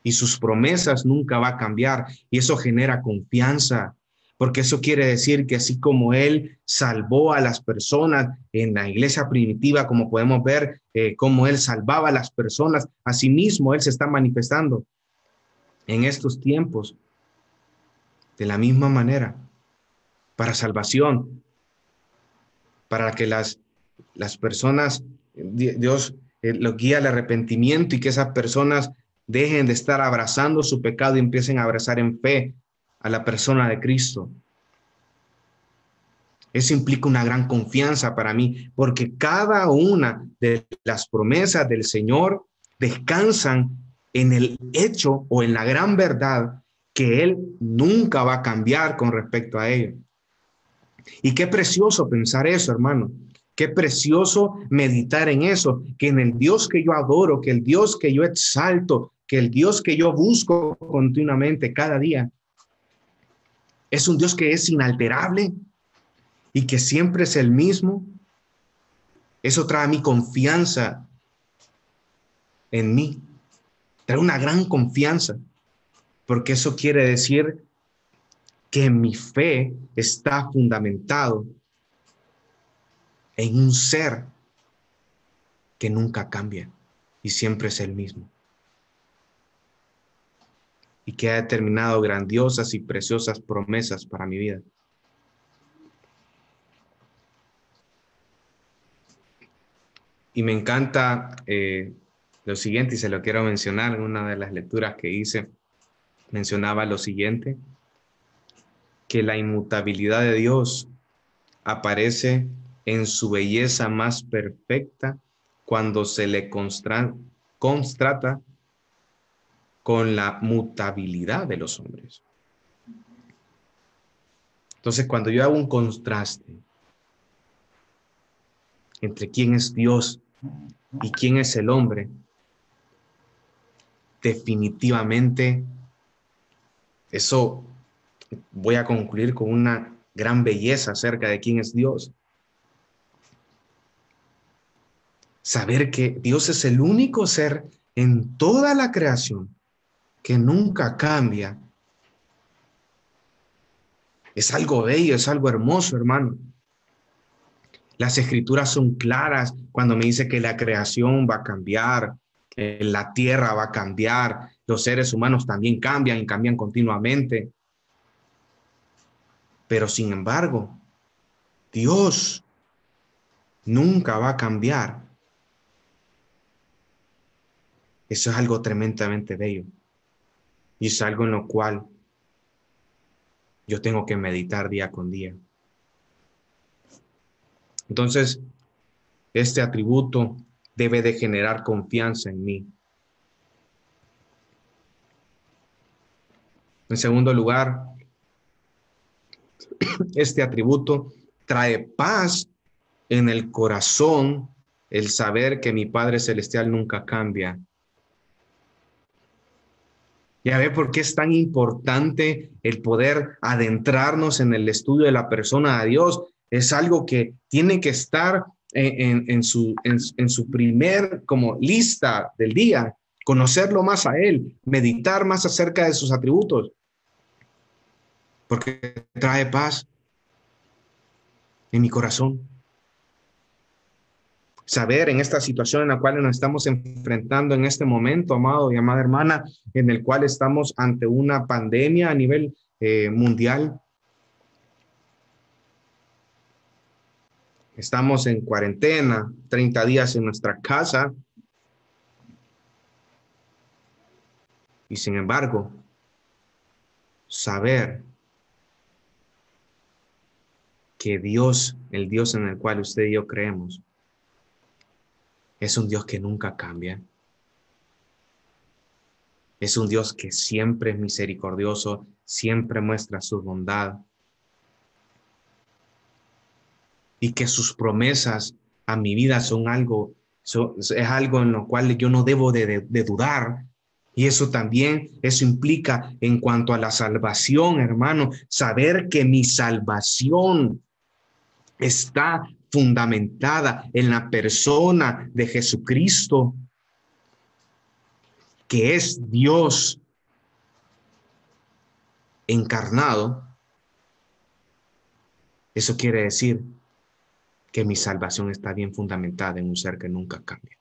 S1: y sus promesas nunca va a cambiar. Y eso genera confianza, porque eso quiere decir que así como Él salvó a las personas en la iglesia primitiva, como podemos ver cómo Él salvaba a las personas, asimismo Él se está manifestando en estos tiempos de la misma manera, para salvación, para que las personas, Dios los guía al arrepentimiento, y que esas personas dejen de estar abrazando su pecado y empiecen a abrazar en fe a la persona de Cristo. Eso implica una gran confianza para mí, porque cada una de las promesas del Señor descansan en el hecho o en la gran verdad que Él nunca va a cambiar con respecto a ello. Y qué precioso pensar eso, hermano. Qué precioso meditar en eso, que en el Dios que yo adoro, que el Dios que yo exalto, que el Dios que yo busco continuamente cada día, es un Dios que es inalterable y que siempre es el mismo. Eso trae a mí confianza en mí, trae una gran confianza, porque eso quiere decir que mi fe está fundamentado en un ser que nunca cambia y siempre es el mismo, y que ha determinado grandiosas y preciosas promesas para mi vida. Y me encanta lo siguiente, y se lo quiero mencionar. En una de las lecturas que hice, mencionaba lo siguiente: que la inmutabilidad de Dios aparece en su belleza más perfecta cuando se le constrata con la mutabilidad de los hombres. Entonces, cuando yo hago un contraste entre quién es Dios y quién es el hombre, definitivamente eso voy a concluir con una gran belleza acerca de quién es Dios. Saber que Dios es el único ser en toda la creación que nunca cambia. Es algo bello, es algo hermoso, hermano. Las escrituras son claras cuando me dice que la creación va a cambiar, la tierra va a cambiar, los seres humanos también cambian y cambian continuamente. Pero sin embargo, Dios nunca va a cambiar. Eso es algo tremendamente bello. Y es algo en lo cual yo tengo que meditar día con día. Entonces, este atributo debe de generar confianza en mí. En segundo lugar, este atributo trae paz en el corazón, el saber que mi Padre Celestial nunca cambia. Ya ve por qué es tan importante el poder adentrarnos en el estudio de la persona de Dios. Es algo que tiene que estar en su primer como lista del día, conocerlo más a Él, meditar más acerca de sus atributos, porque trae paz en mi corazón. Saber en esta situación en la cual nos estamos enfrentando en este momento, amado y amada hermana, en el cual estamos ante una pandemia a nivel mundial. Estamos en cuarentena, 30 días en nuestra casa. Y sin embargo, saber que Dios, el Dios en el cual usted y yo creemos, es un Dios que nunca cambia. Es un Dios que siempre es misericordioso, siempre muestra su bondad. Y que sus promesas a mi vida son algo, es algo en lo cual yo no debo de dudar. Y eso implica en cuanto a la salvación, hermano, saber que mi salvación está fundamentada en la persona de Jesucristo, que es Dios encarnado. Eso quiere decir que mi salvación está bien fundamentada en un ser que nunca cambia.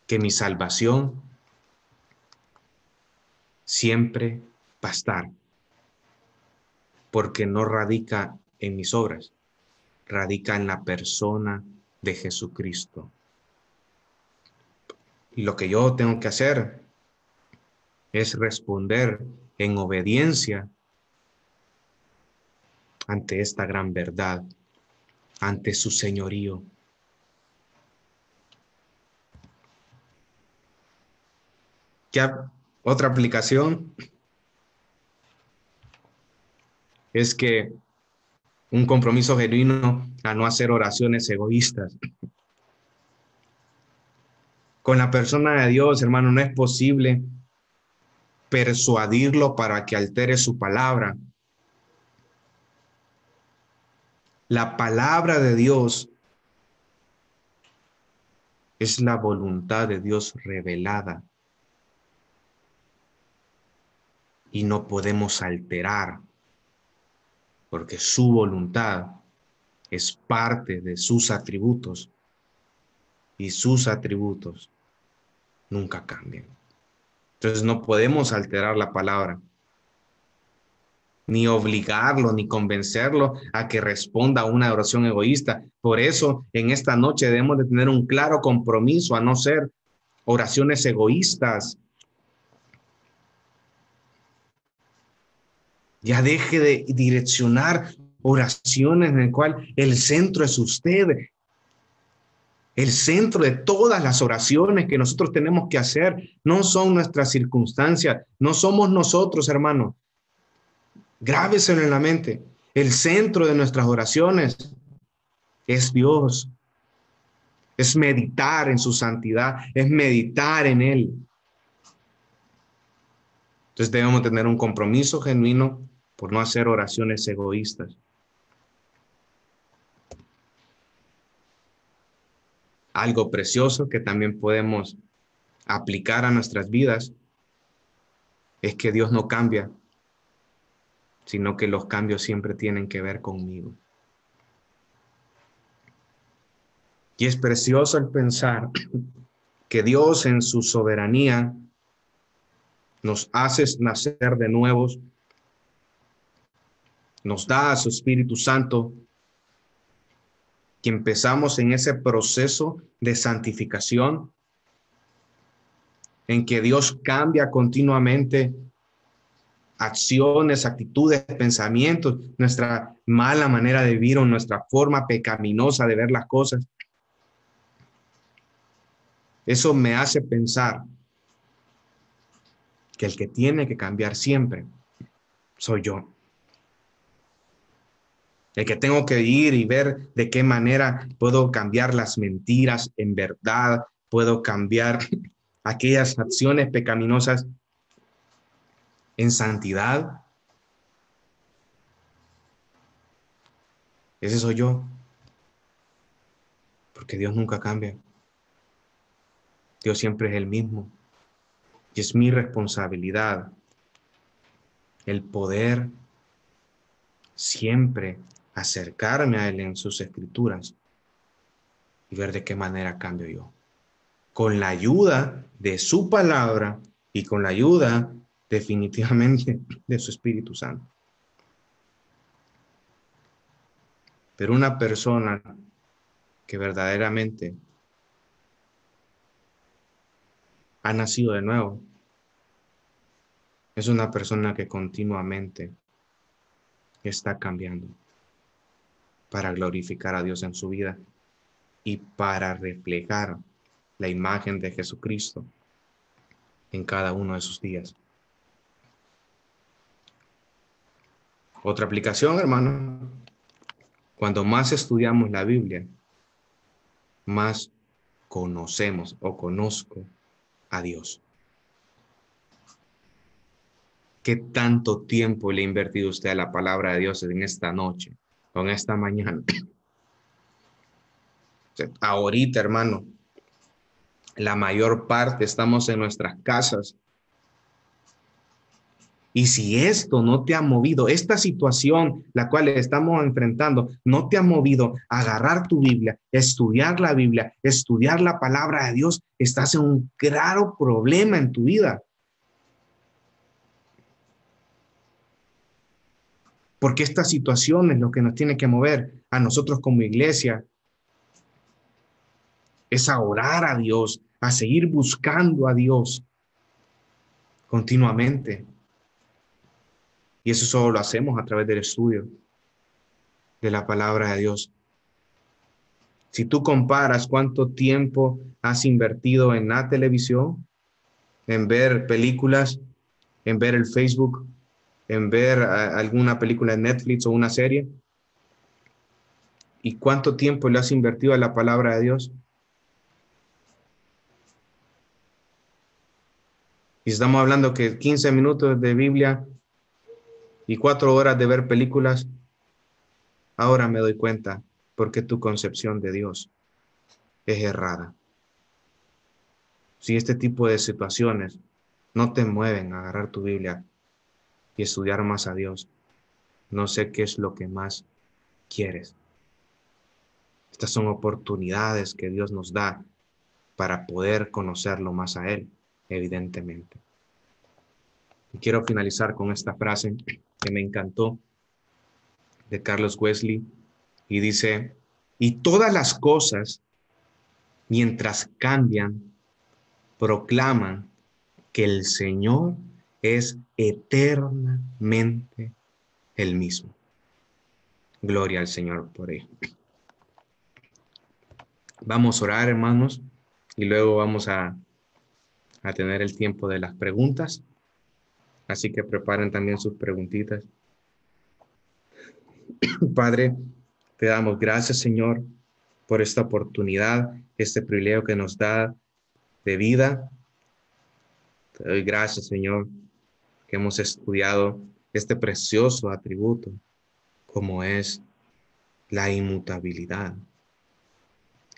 S1: Que mi salvación siempre va a estar, porque no radica en mis obras, radica en la persona de Jesucristo. Y lo que yo tengo que hacer es responder en obediencia ante esta gran verdad, ante su señorío. Ya otra aplicación es que un compromiso genuino a no hacer oraciones egoístas. Con la persona de Dios, hermano, no es posible persuadirlo para que altere su palabra. La palabra de Dios es la voluntad de Dios revelada y no podemos alterar, porque su voluntad es parte de sus atributos y sus atributos nunca cambian. Entonces no podemos alterar la palabra, ni obligarlo, ni convencerlo a que responda a una oración egoísta. Por eso, en esta noche debemos de tener un claro compromiso a no ser oraciones egoístas. Ya deje de direccionar oraciones en el cual el centro es usted. El centro de todas las oraciones que nosotros tenemos que hacer no son nuestras circunstancias, no somos nosotros, hermano. Grábeselo en la mente. El centro de nuestras oraciones es Dios. Es meditar en su santidad, es meditar en Él. Entonces debemos tener un compromiso genuino por no hacer oraciones egoístas. Algo precioso que también podemos aplicar a nuestras vidas es que Dios no cambia, sino que los cambios siempre tienen que ver conmigo. Y es precioso el pensar que Dios en su soberanía nos hace nacer de nuevos, nos da a su Espíritu Santo, que empezamos en ese proceso de santificación, en que Dios cambia continuamente acciones, actitudes, pensamientos, nuestra mala manera de vivir o nuestra forma pecaminosa de ver las cosas. Eso me hace pensar que el que tiene que cambiar siempre soy yo. El que tengo que ir y ver de qué manera puedo cambiar las mentiras en verdad, puedo cambiar aquellas acciones pecaminosas en santidad. Ese soy yo, porque Dios nunca cambia. Dios siempre es el mismo. Y es mi responsabilidad el poder siempre acercarme a Él en sus escrituras y ver de qué manera cambio yo. Con la ayuda de su palabra y con la ayuda definitivamente de su Espíritu Santo. Pero una persona que verdaderamente ha nacido de nuevo es una persona que continuamente está cambiando para glorificar a Dios en su vida y para reflejar la imagen de Jesucristo en cada uno de sus días. Otra aplicación, hermano, cuando más estudiamos la Biblia, más conocemos o conozco a Dios. ¿Qué tanto tiempo le ha invertido usted a la palabra de Dios en esta noche o en esta mañana? Ahorita, hermano, la mayor parte estamos en nuestras casas. Y si esto no te ha movido, esta situación la cual estamos enfrentando, no te ha movido a agarrar tu Biblia, estudiar la Biblia, estudiar la palabra de Dios, estás en un claro problema en tu vida. Porque esta situación es lo que nos tiene que mover a nosotros como iglesia. Es a orar a Dios, a seguir buscando a Dios continuamente. Y eso solo lo hacemos a través del estudio de la palabra de Dios. Si tú comparas cuánto tiempo has invertido en la televisión, en ver películas, en ver el Facebook, en ver alguna película en Netflix o una serie, y cuánto tiempo le has invertido a la palabra de Dios. Y estamos hablando que 15 minutos de Biblia y 4 horas de ver películas, ahora me doy cuenta porque tu concepción de Dios es errada. Si este tipo de situaciones no te mueven a agarrar tu Biblia y estudiar más a Dios, no sé qué es lo que más quieres. Estas son oportunidades que Dios nos da para poder conocerlo más a Él, evidentemente. Y quiero finalizar con esta frase que me encantó de Carlos Wesley y dice, y todas las cosas, mientras cambian, proclaman que el Señor es eternamente el mismo. Gloria al Señor por ello. Vamos a orar, hermanos, y luego vamos a tener el tiempo de las preguntas. Así que preparen también sus preguntitas. Padre, te damos gracias, Señor, por esta oportunidad, este privilegio que nos da de vida. Te doy gracias, Señor, que hemos estudiado este precioso atributo, como es la inmutabilidad.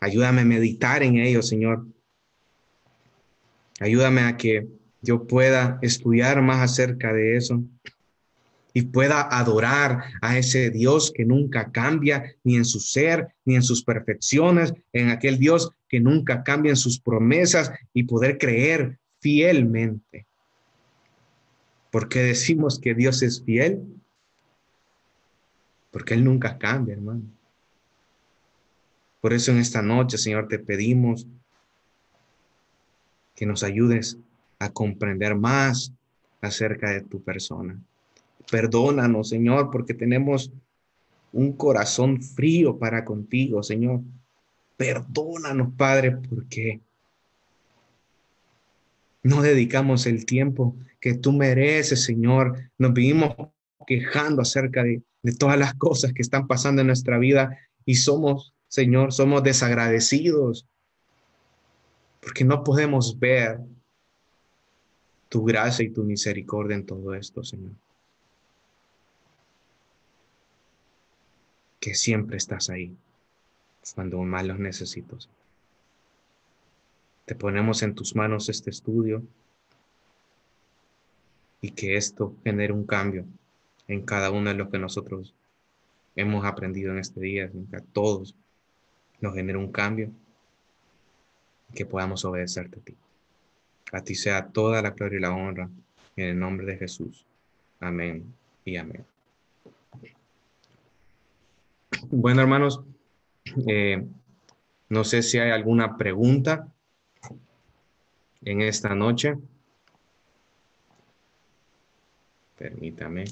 S1: Ayúdame a meditar en ello, Señor. Ayúdame a que yo pueda estudiar más acerca de eso y pueda adorar a ese Dios que nunca cambia ni en su ser, ni en sus perfecciones, en aquel Dios que nunca cambia en sus promesas y poder creer fielmente. ¿Por qué decimos que Dios es fiel? Porque Él nunca cambia, hermano. Por eso en esta noche, Señor, te pedimos que nos ayudes a comprender más acerca de tu persona. Perdónanos, Señor, porque tenemos un corazón frío para contigo, Señor. Perdónanos, Padre, porque no dedicamos el tiempo que tú mereces, Señor. Nos vivimos quejando acerca de todas las cosas que están pasando en nuestra vida y somos, Señor, somos desagradecidos porque no podemos ver tu gracia y tu misericordia en todo esto, Señor. Que siempre estás ahí cuando más los necesito. Te ponemos en tus manos este estudio y que esto genere un cambio en cada uno de los que nosotros hemos aprendido en este día, que a todos nos genere un cambio y que podamos obedecerte a ti. A ti sea toda la gloria y la honra en el nombre de Jesús. Amén y amén. Bueno, hermanos, eh, no sé si hay alguna pregunta en esta noche. Permítame.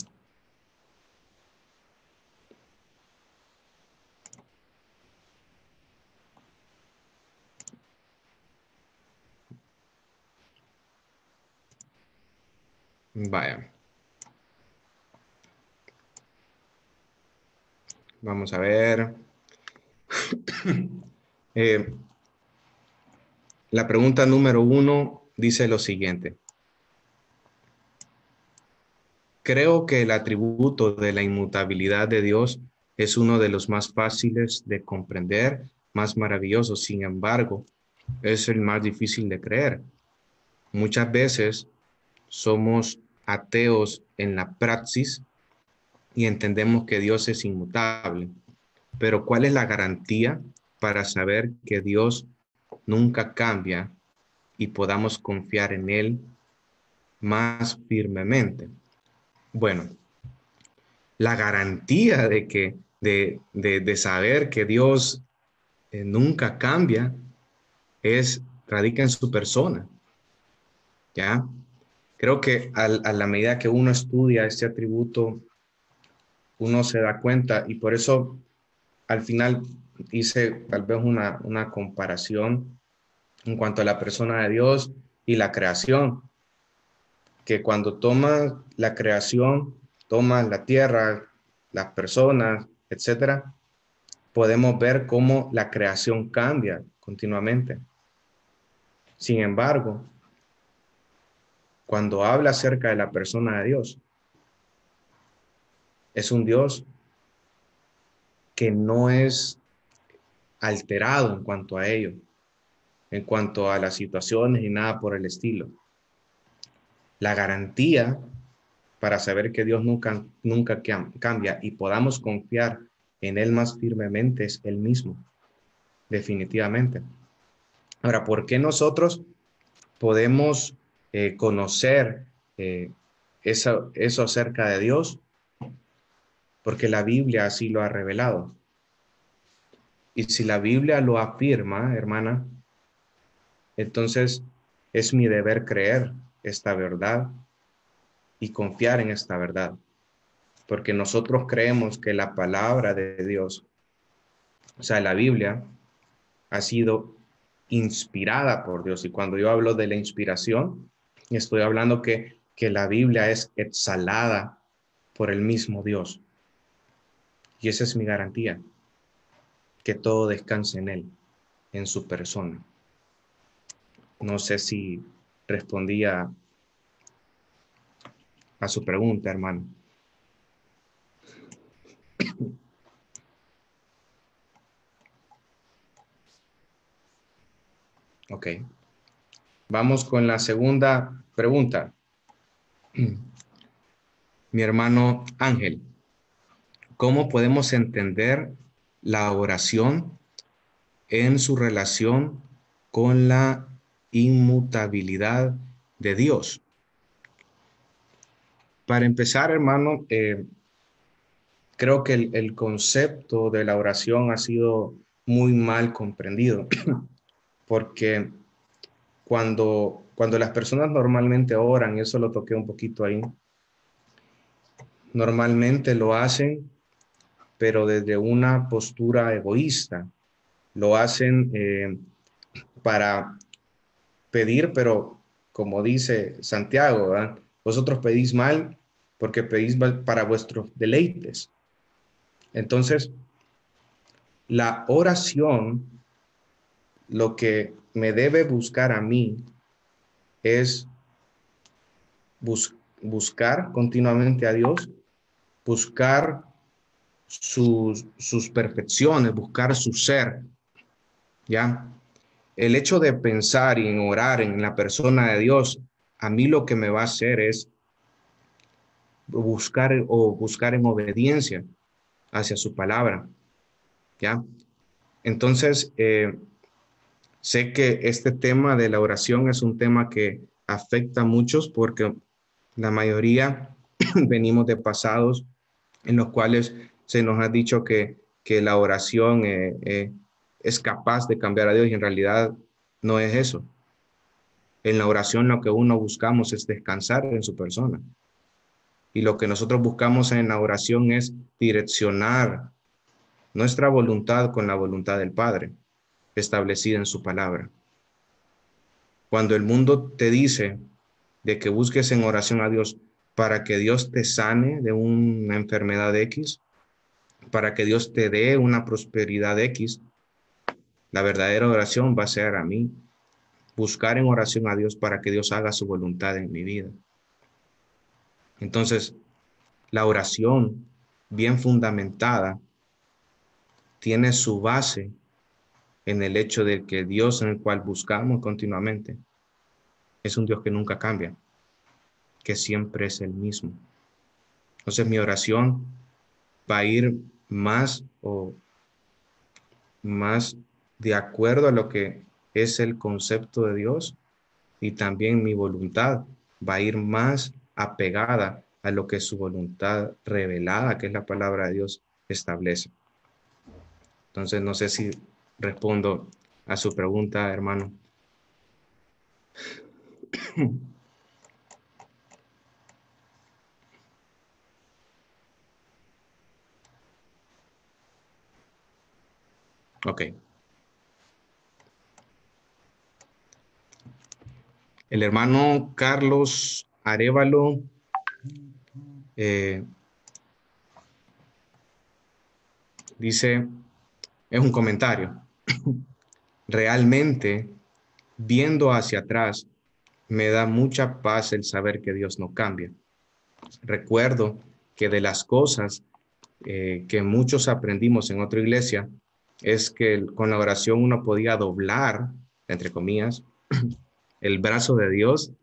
S1: Vaya. Vamos a ver. Eh, la pregunta número 1 dice lo siguiente. Creo que el atributo de la inmutabilidad de Dios es uno de los más fáciles de comprender, más maravillosos. Sin embargo, es el más difícil de creer. Muchas veces somos ateos en la praxis y entendemos que Dios es inmutable. Pero ¿cuál es la garantía para saber que Dios nunca cambia y podamos confiar en Él más firmemente? Bueno, la garantía de que de saber que Dios nunca cambia es radica en su persona, ¿ya? Creo que a la medida que uno estudia este atributo, uno se da cuenta y por eso al final hice tal vez una comparación en cuanto a la persona de Dios y la creación, que cuando toma la creación, toma la tierra, las personas, etcétera, podemos ver cómo la creación cambia continuamente. Sin embargo, cuando habla acerca de la persona de Dios, es un Dios que no es alterado en cuanto a ello, en cuanto a las situaciones y nada por el estilo. La garantía para saber que Dios nunca cambia y podamos confiar en Él más firmemente es Él mismo, definitivamente. Ahora, ¿por qué nosotros podemos conocer eso acerca de Dios? Porque la Biblia así lo ha revelado. Y si la Biblia lo afirma, hermana, entonces es mi deber creer esta verdad y confiar en esta verdad. Porque nosotros creemos que la palabra de Dios, o sea, la Biblia, ha sido inspirada por Dios. Y cuando yo hablo de la inspiración, estoy hablando que la Biblia es exhalada por el mismo Dios. Y esa es mi garantía, que todo descanse en Él, en su persona. No sé si respondía a su pregunta, hermano. Ok. Vamos con la segunda pregunta. Mi hermano Ángel, ¿cómo podemos entender la oración en su relación con la inmutabilidad de Dios? Para empezar, hermano, creo que el concepto de la oración ha sido muy mal comprendido, porque cuando las personas normalmente oran, y eso lo toqué un poquito ahí, normalmente lo hacen, pero desde una postura egoísta. Lo hacen para pedir, pero como dice Santiago, ¿verdad? Vosotros pedís mal porque pedís mal para vuestros deleites. Entonces, la oración, lo que me debe buscar a mí es buscar continuamente a Dios, buscar sus perfecciones, buscar su ser, ¿ya? El hecho de pensar y en orar en la persona de Dios, a mí lo que me va a hacer es buscar en obediencia hacia su palabra, ¿ya? Entonces, sé que este tema de la oración es un tema que afecta a muchos porque la mayoría venimos de pasados en los cuales se nos ha dicho que la oración es capaz de cambiar a Dios y en realidad no es eso. En la oración lo que uno buscamos es descansar en su persona. Y lo que nosotros buscamos en la oración es direccionar nuestra voluntad con la voluntad del Padre, establecida en su palabra. Cuando el mundo te dice de que busques en oración a Dios para que Dios te sane de una enfermedad X, para que Dios te dé una prosperidad X, la verdadera oración va a ser a mí, buscar en oración a Dios para que Dios haga su voluntad en mi vida. Entonces, la oración bien fundamentada tiene su base en el hecho de que Dios en el cual buscamos continuamente es un Dios que nunca cambia, que siempre es el mismo. Entonces mi oración va a ir más o más de acuerdo a lo que es el concepto de Dios y también mi voluntad va a ir más apegada a lo que su voluntad revelada, que es la palabra de Dios, establece. Entonces no sé si respondo a su pregunta, hermano. Ok. El hermano Carlos Arévalo eh, dice, es un comentario, realmente viendo hacia atrás me da mucha paz el saber que Dios no cambia. Recuerdo que de las cosas que muchos aprendimos en otra iglesia es que con la oración uno podía doblar, entre comillas, el brazo de Dios,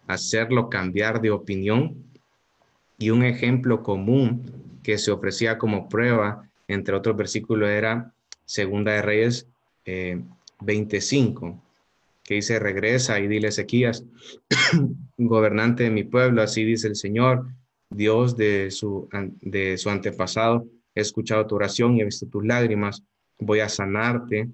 S1: hacerlo cambiar de opinión. Y un ejemplo común que se ofrecía como prueba, entre otros versículos, era Segunda de Reyes 25, que dice, regresa y dile a Ezequías, gobernante de mi pueblo, así dice el Señor, Dios de su antepasado, he escuchado tu oración y he visto tus lágrimas, voy a sanarte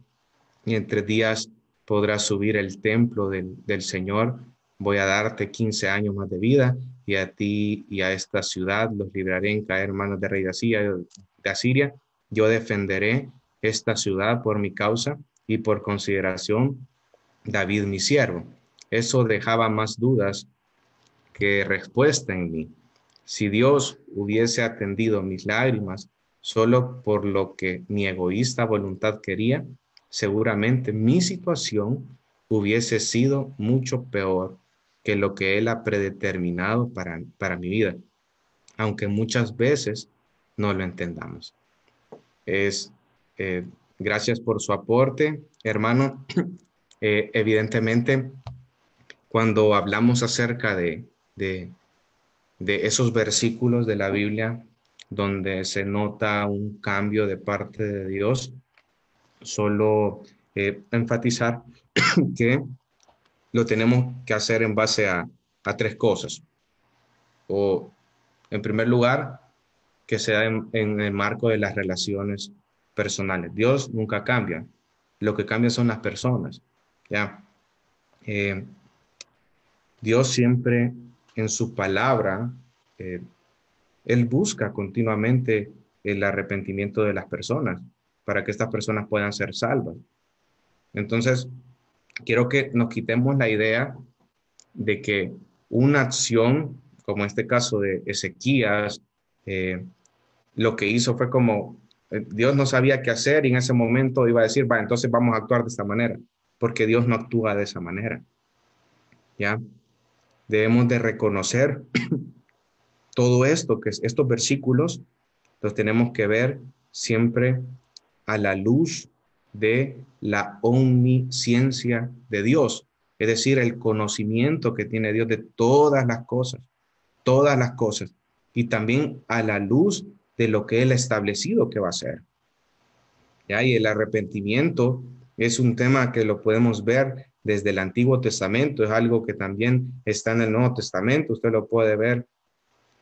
S1: y en 3 días podrás subir el templo del Señor. Voy a darte 15 años más de vida y a ti y a esta ciudad los libraré en caer en manos de rey de Asiria. Yo defenderé esta ciudad por mi causa y por consideración David mi siervo. Eso dejaba más dudas que respuesta en mí. Si Dios hubiese atendido mis lágrimas solo por lo que mi egoísta voluntad quería, seguramente mi situación hubiese sido mucho peor que lo que Él ha predeterminado para mi vida, aunque muchas veces no lo entendamos. Es, gracias por su aporte, hermano. Evidentemente, cuando hablamos acerca de esos versículos de la Biblia donde se nota un cambio de parte de Dios, solo enfatizar que lo tenemos que hacer en base a tres cosas. O, en primer lugar, que sea en el marco de las relaciones personales. Dios nunca cambia. Lo que cambia son las personas. ¿Ya? Eh, Dios siempre en su palabra, eh, Él busca continuamente el arrepentimiento de las personas para que estas personas puedan ser salvas. Entonces, quiero que nos quitemos la idea de que una acción, como este caso de Ezequías, lo que hizo fue como Dios no sabía qué hacer y en ese momento iba a decir, va, entonces vamos a actuar de esta manera, porque Dios no actúa de esa manera, ¿ya? Debemos de reconocer todo esto, que estos versículos los tenemos que ver siempre a la luz de la omnisciencia de Dios, es decir, el conocimiento que tiene Dios de todas las cosas, y también a la luz de lo que Él ha establecido que va a ser. ¿Ya? Y el arrepentimiento es un tema que lo podemos ver desde el Antiguo Testamento, es algo que también está en el Nuevo Testamento, usted lo puede ver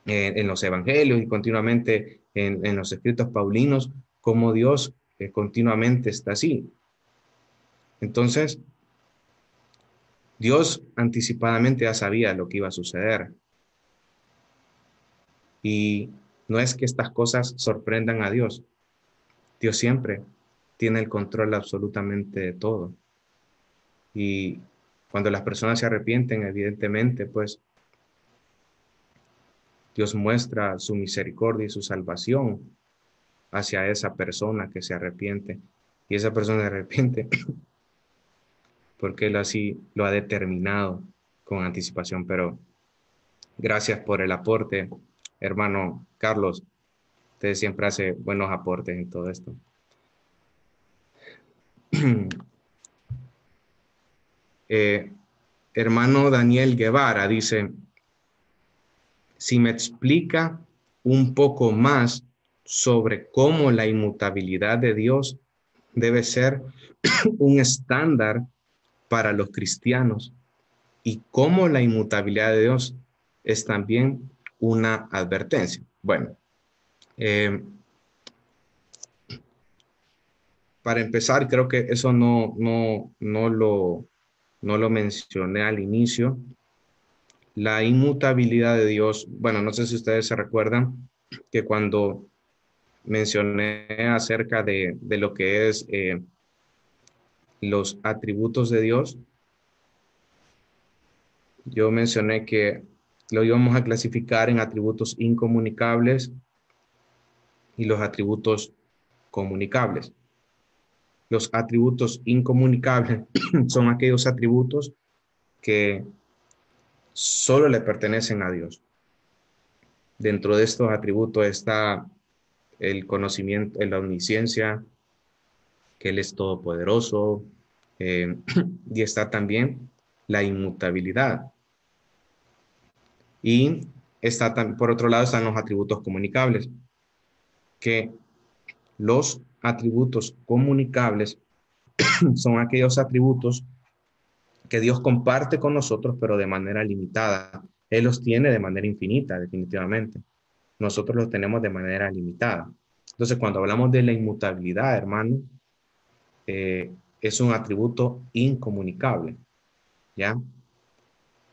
S1: en los evangelios y continuamente en los escritos paulinos, como Dios continuamente está así. Entonces, Dios anticipadamente ya sabía lo que iba a suceder. Y no es que estas cosas sorprendan a Dios. Dios siempre tiene el control absolutamente de todo. Y cuando las personas se arrepienten, evidentemente, pues Dios muestra su misericordia y su salvación hacia esa persona que se arrepiente. Y esa persona se arrepiente porque Él así lo ha determinado con anticipación. Pero gracias por el aporte, hermano Carlos. Usted siempre hace buenos aportes en todo esto. Eh, hermano Daniel Guevara dice, si me explica un poco más sobre cómo la inmutabilidad de Dios debe ser un estándar para los cristianos y cómo la inmutabilidad de Dios es también una advertencia. Bueno, eh, para empezar, creo que eso no lo mencioné al inicio. La inmutabilidad de Dios, bueno, no sé si ustedes se recuerdan que cuando mencioné acerca de lo que es los atributos de Dios, yo mencioné que lo íbamos a clasificar en atributos incomunicables y los atributos comunicables. Los atributos incomunicables son aquellos atributos que solo le pertenecen a Dios. Dentro de estos atributos está el conocimiento, la omnisciencia, que Él es todopoderoso, y está también la inmutabilidad. Y está, por otro lado están los atributos comunicables, que los atributos comunicables son aquellos atributos que Dios comparte con nosotros, pero de manera limitada. Él los tiene de manera infinita, definitivamente. Nosotros los tenemos de manera limitada. Entonces, cuando hablamos de la inmutabilidad, hermano, es un atributo incomunicable, ¿ya?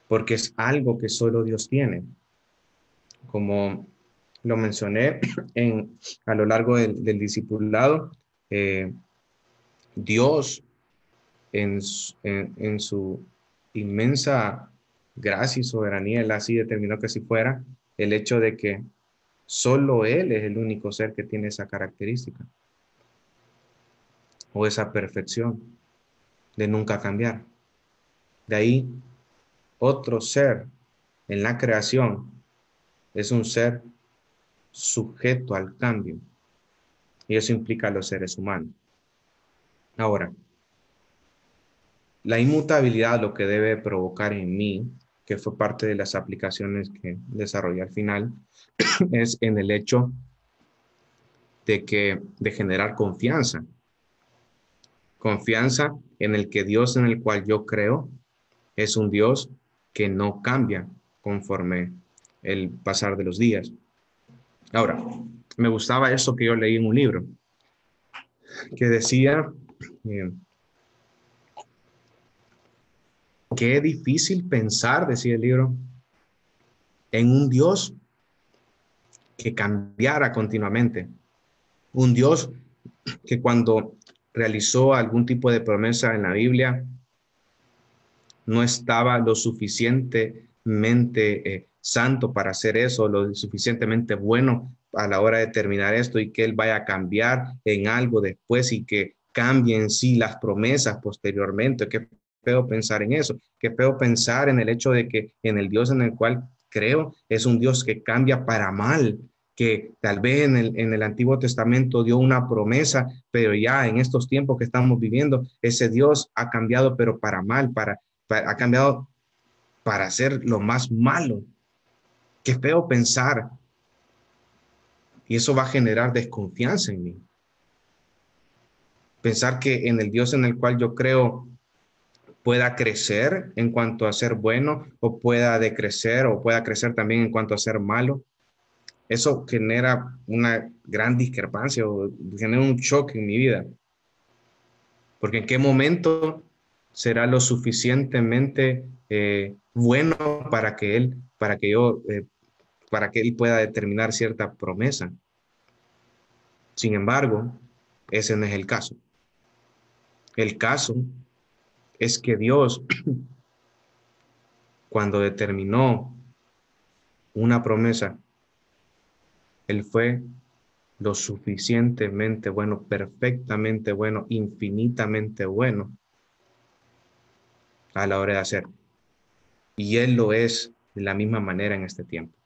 S1: Porque es algo que solo Dios tiene. Como lo mencioné a lo largo del discipulado, eh, Dios en su inmensa gracia y soberanía, Él así determinó que así fuera, el hecho de que solo Él es el único ser que tiene esa característica o esa perfección de nunca cambiar. De ahí, otro ser en la creación es un ser sujeto al cambio, y eso implica a los seres humanos. Ahora, la inmutabilidad lo que debe provocar en mí, que fue parte de las aplicaciones que desarrollé al final, es en el hecho de generar confianza. Confianza en el que Dios en el cual yo creo es un Dios que no cambia conforme el pasar de los días. Ahora, me gustaba eso que yo leí en un libro, que decía, eh, qué difícil pensar, decía el libro, en un Dios que cambiara continuamente. Un Dios que cuando realizó algún tipo de promesa en la Biblia, no estaba lo suficientemente santo para hacer eso, lo suficientemente bueno a la hora de terminar esto y que Él vaya a cambiar en algo después y que cambien sí las promesas posteriormente. Qué feo pensar en eso, qué feo pensar en el hecho de que en el Dios en el cual creo es un Dios que cambia para mal, que tal vez en el Antiguo Testamento dio una promesa, pero ya en estos tiempos que estamos viviendo, ese Dios ha cambiado, pero para mal, ha cambiado para ser lo más malo. Qué feo pensar. Y eso va a generar desconfianza en mí. Pensar que en el Dios en el cual yo creo pueda crecer en cuanto a ser bueno o pueda decrecer o pueda crecer también en cuanto a ser malo. Eso genera una gran discrepancia o genera un choque en mi vida. Porque en qué momento será lo suficientemente bueno para que él pueda determinar cierta promesa. Sin embargo, ese no es el caso. El caso es que Dios, cuando determinó una promesa, Él fue lo suficientemente bueno, perfectamente bueno, infinitamente bueno a la hora de hacer. Y Él lo es de la misma manera en este tiempo.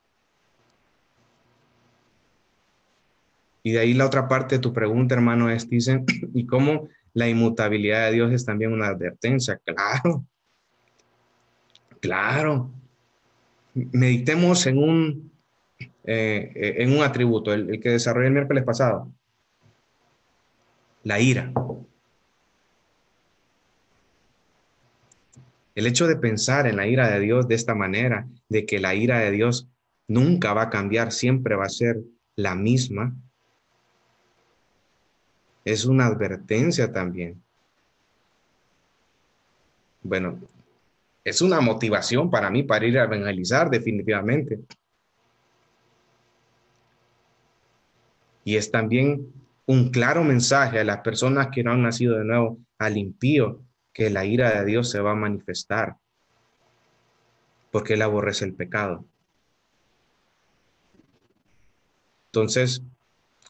S1: Y de ahí la otra parte de tu pregunta, hermano, es, dicen, ¿y cómo la inmutabilidad de Dios es también una advertencia? Claro, claro. Meditemos en un atributo, el que desarrollé el miércoles pasado, la ira. El hecho de pensar en la ira de Dios de esta manera, de que la ira de Dios nunca va a cambiar, siempre va a ser la misma, es una advertencia también. Bueno, es una motivación para mí para ir a evangelizar definitivamente. Y es también un claro mensaje a las personas que no han nacido de nuevo, al impío, que la ira de Dios se va a manifestar, porque Él aborrece el pecado. Entonces,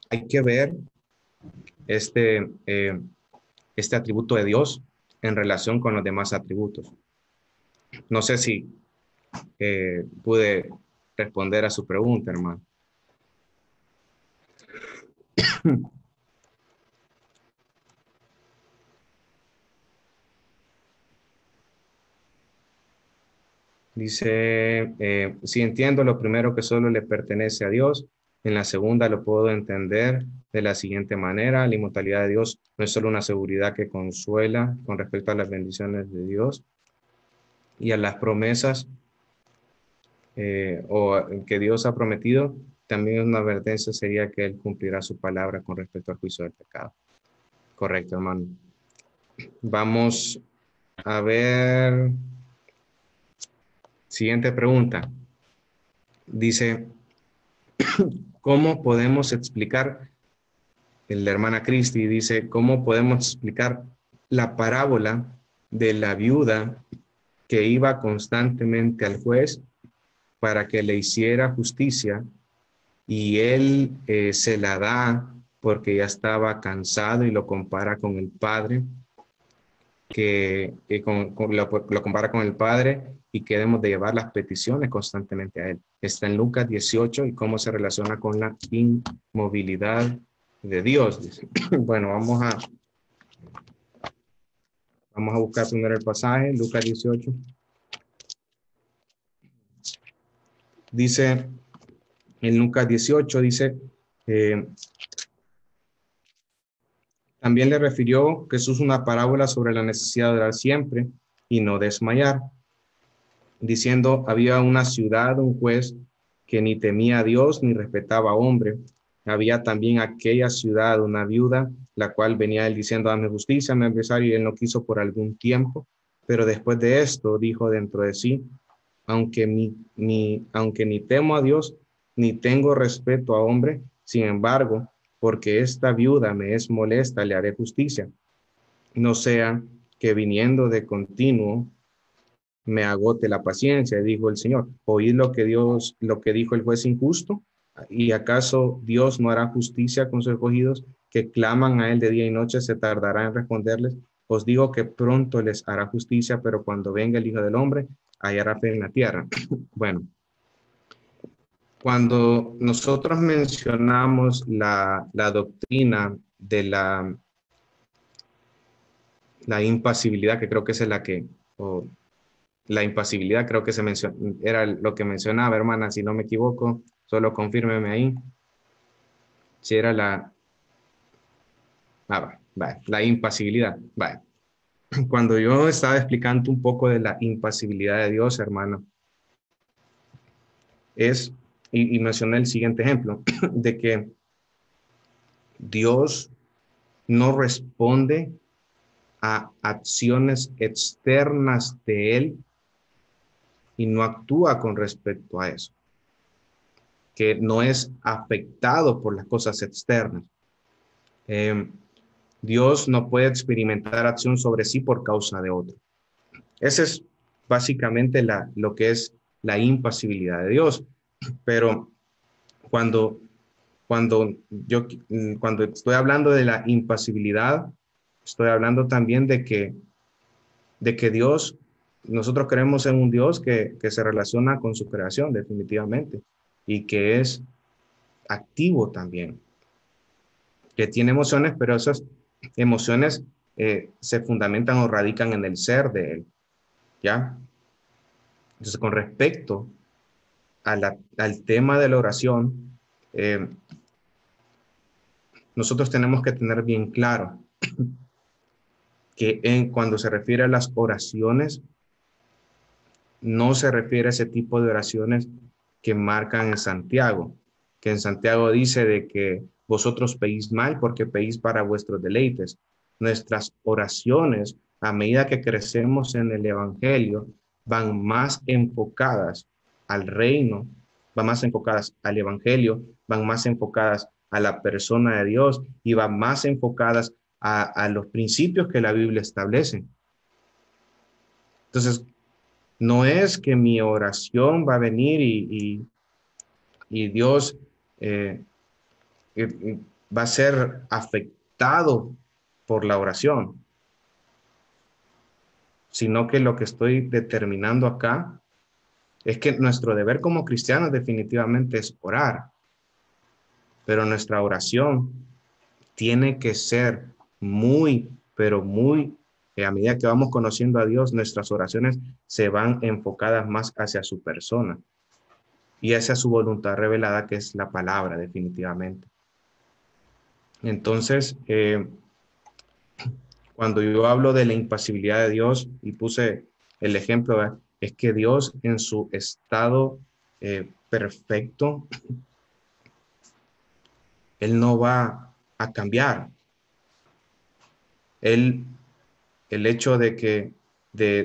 S1: hay que ver este atributo de Dios en relación con los demás atributos. No sé si pude responder a su pregunta, hermano. Dice, si entiendo lo primero que solo le pertenece a Dios, en la segunda lo puedo entender de la siguiente manera. La inmortalidad de Dios no es solo una seguridad que consuela con respecto a las bendiciones de Dios y a las promesas o que Dios ha prometido, también una advertencia sería que Él cumplirá su palabra con respecto al juicio del pecado. Correcto, hermano. Vamos a ver. Siguiente pregunta. Dice, ¿cómo podemos explicar, la hermana Cristi dice, ¿cómo podemos explicar la parábola de la viuda que iba constantemente al juez para que le hiciera justicia y él se la da porque ya estaba cansado y lo compara con el padre, lo compara con el padre y que debemos de llevar las peticiones constantemente a él? Está en Lucas 18 y cómo se relaciona con la inmovilidad de Dios. Dice. Bueno, Vamos a buscar primero el pasaje, Lucas 18. Dice, en Lucas 18, dice, eh, también le refirió Jesús una parábola sobre la necesidad de orar siempre y no desmayar, diciendo, había una ciudad, un juez que ni temía a Dios ni respetaba a hombre. Había también aquella ciudad una viuda, la cual venía él diciendo, dame justicia, mi adversario, y él no quiso por algún tiempo. Pero después de esto dijo dentro de sí, aunque ni temo a Dios, ni tengo respeto a hombre, sin embargo, porque esta viuda me es molesta, le haré justicia. No sea que viniendo de continuo me agote la paciencia, dijo el Señor. Oíd lo que dijo el juez injusto, y acaso Dios no hará justicia con sus escogidos que claman a él de día y noche, se tardará en responderles. Os digo que pronto les hará justicia, pero cuando venga el Hijo del Hombre, hallará fe en la tierra. Bueno, cuando nosotros mencionamos la doctrina de la impasibilidad, que creo que esa es la que, o la impasibilidad, creo que era lo que mencionaba, hermana, si no me equivoco, solo confírmeme ahí. Si era la impasibilidad. Va. Cuando yo estaba explicando un poco de la impasibilidad de Dios, hermano, y mencioné el siguiente ejemplo, de que Dios no responde a acciones externas de Él y no actúa con respecto a eso, que no es afectado por las cosas externas. Eh, Dios no puede experimentar acción sobre sí por causa de otro. Ese es básicamente lo que es la impasibilidad de Dios. Pero cuando, cuando estoy hablando de la impasibilidad, estoy hablando también de que Dios, nosotros creemos en un Dios que se relaciona con su creación definitivamente y que es activo también, que tiene emociones, pero esas emociones se fundamentan o radican en el ser de Él, ¿ya? Entonces, con respecto al tema de la oración, eh, nosotros tenemos que tener bien claro que cuando se refiere a las oraciones, no se refiere a ese tipo de oraciones que marcan en Santiago, que en Santiago dice de que vosotros pedís mal porque pedís para vuestros deleites. Nuestras oraciones, a medida que crecemos en el Evangelio, van más enfocadas al reino, van más enfocadas al Evangelio, van más enfocadas a la persona de Dios y van más enfocadas a los principios que la Biblia establece. Entonces, no es que mi oración va a venir y Dios eh, va a ser afectado por la oración, sino que lo que estoy determinando acá es que nuestro deber como cristianos definitivamente es orar, pero nuestra oración tiene que ser muy, pero muy, a medida que vamos conociendo a Dios, nuestras oraciones se van enfocadas más hacia su persona y hacia su voluntad revelada, que es la palabra, definitivamente. Entonces, cuando yo hablo de la impasibilidad de Dios y puse el ejemplo, ¿verdad? Es que Dios en su estado perfecto, Él no va a cambiar. Él, el hecho de que, de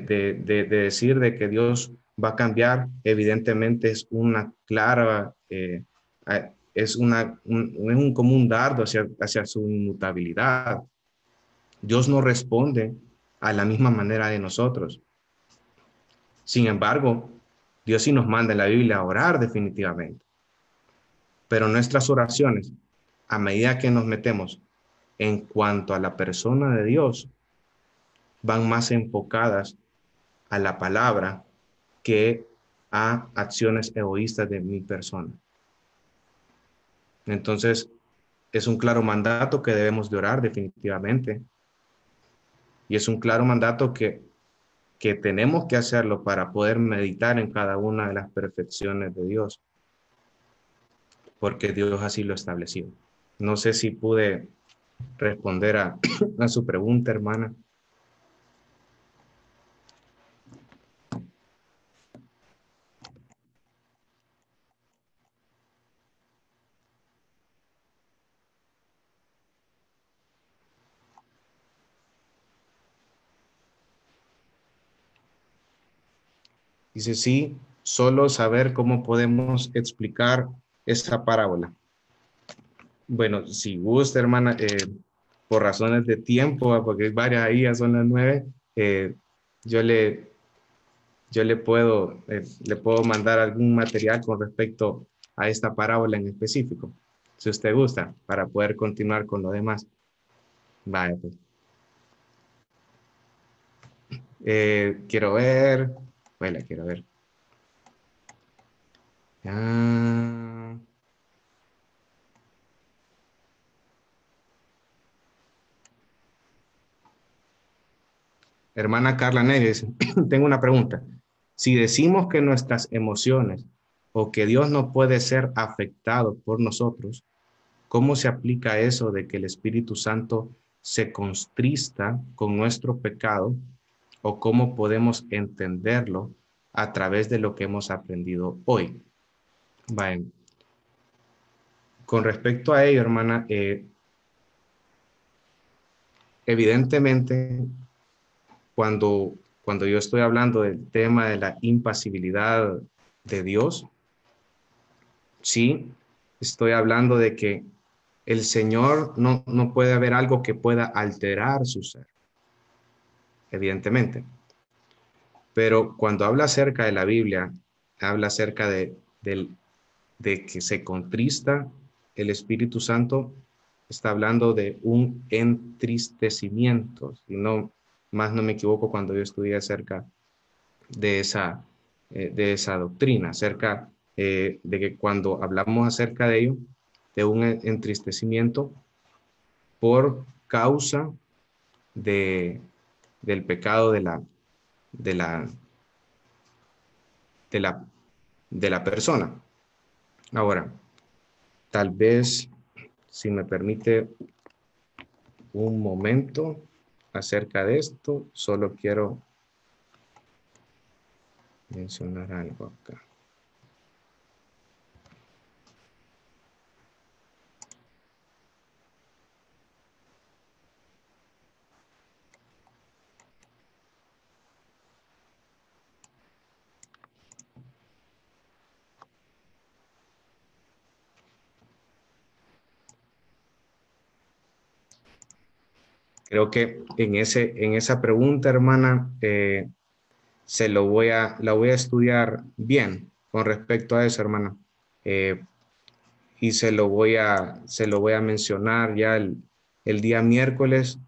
S1: decir de que Dios va a cambiar, evidentemente es una clara, es como un dardo hacia su inmutabilidad. Dios no responde a la misma manera de nosotros. Sin embargo, Dios sí nos manda en la Biblia a orar definitivamente. Pero nuestras oraciones, a medida que nos metemos en cuanto a la persona de Dios, van más enfocadas a la palabra que a acciones egoístas de mi persona. Entonces, es un claro mandato que debemos de orar definitivamente. Y es un claro mandato que tenemos que hacerlo para poder meditar en cada una de las perfecciones de Dios, porque Dios así lo estableció. No sé si pude responder a su pregunta, hermana. Dice, sí, solo saber cómo podemos explicar esa parábola. Bueno, si gusta, hermana, por razones de tiempo, porque hay varias ahí, ya son las 9, yo le, le puedo mandar algún material con respecto a esta parábola en específico, si usted gusta, para poder continuar con lo demás. Vaya, pues. Quiero ver, bueno, quiero ver. Ah, hermana Carla Neves, tengo una pregunta. Si decimos que nuestras emociones o que Dios no puede ser afectado por nosotros, ¿cómo se aplica eso de que el Espíritu Santo se contrista con nuestro pecado o cómo podemos entenderlo a través de lo que hemos aprendido hoy? Bien, con respecto a ello, hermana, evidentemente, cuando yo estoy hablando del tema de la impasibilidad de Dios, sí, estoy hablando de que el Señor no puede haber algo que pueda alterar su ser, evidentemente. Pero cuando habla acerca de la Biblia, habla acerca de que se contrista el Espíritu Santo, está hablando de un entristecimiento. Si no, más no me equivoco cuando yo estudié acerca de esa doctrina, acerca de que cuando hablamos acerca de ello, de un entristecimiento por causa de, del pecado de la, de la, de la persona. Ahora, tal vez, si me permite un momento acerca de esto, solo quiero mencionar algo acá. Creo que en esa pregunta, hermana, la voy a estudiar bien con respecto a eso, hermana. Eh, y se lo voy a mencionar ya el día miércoles.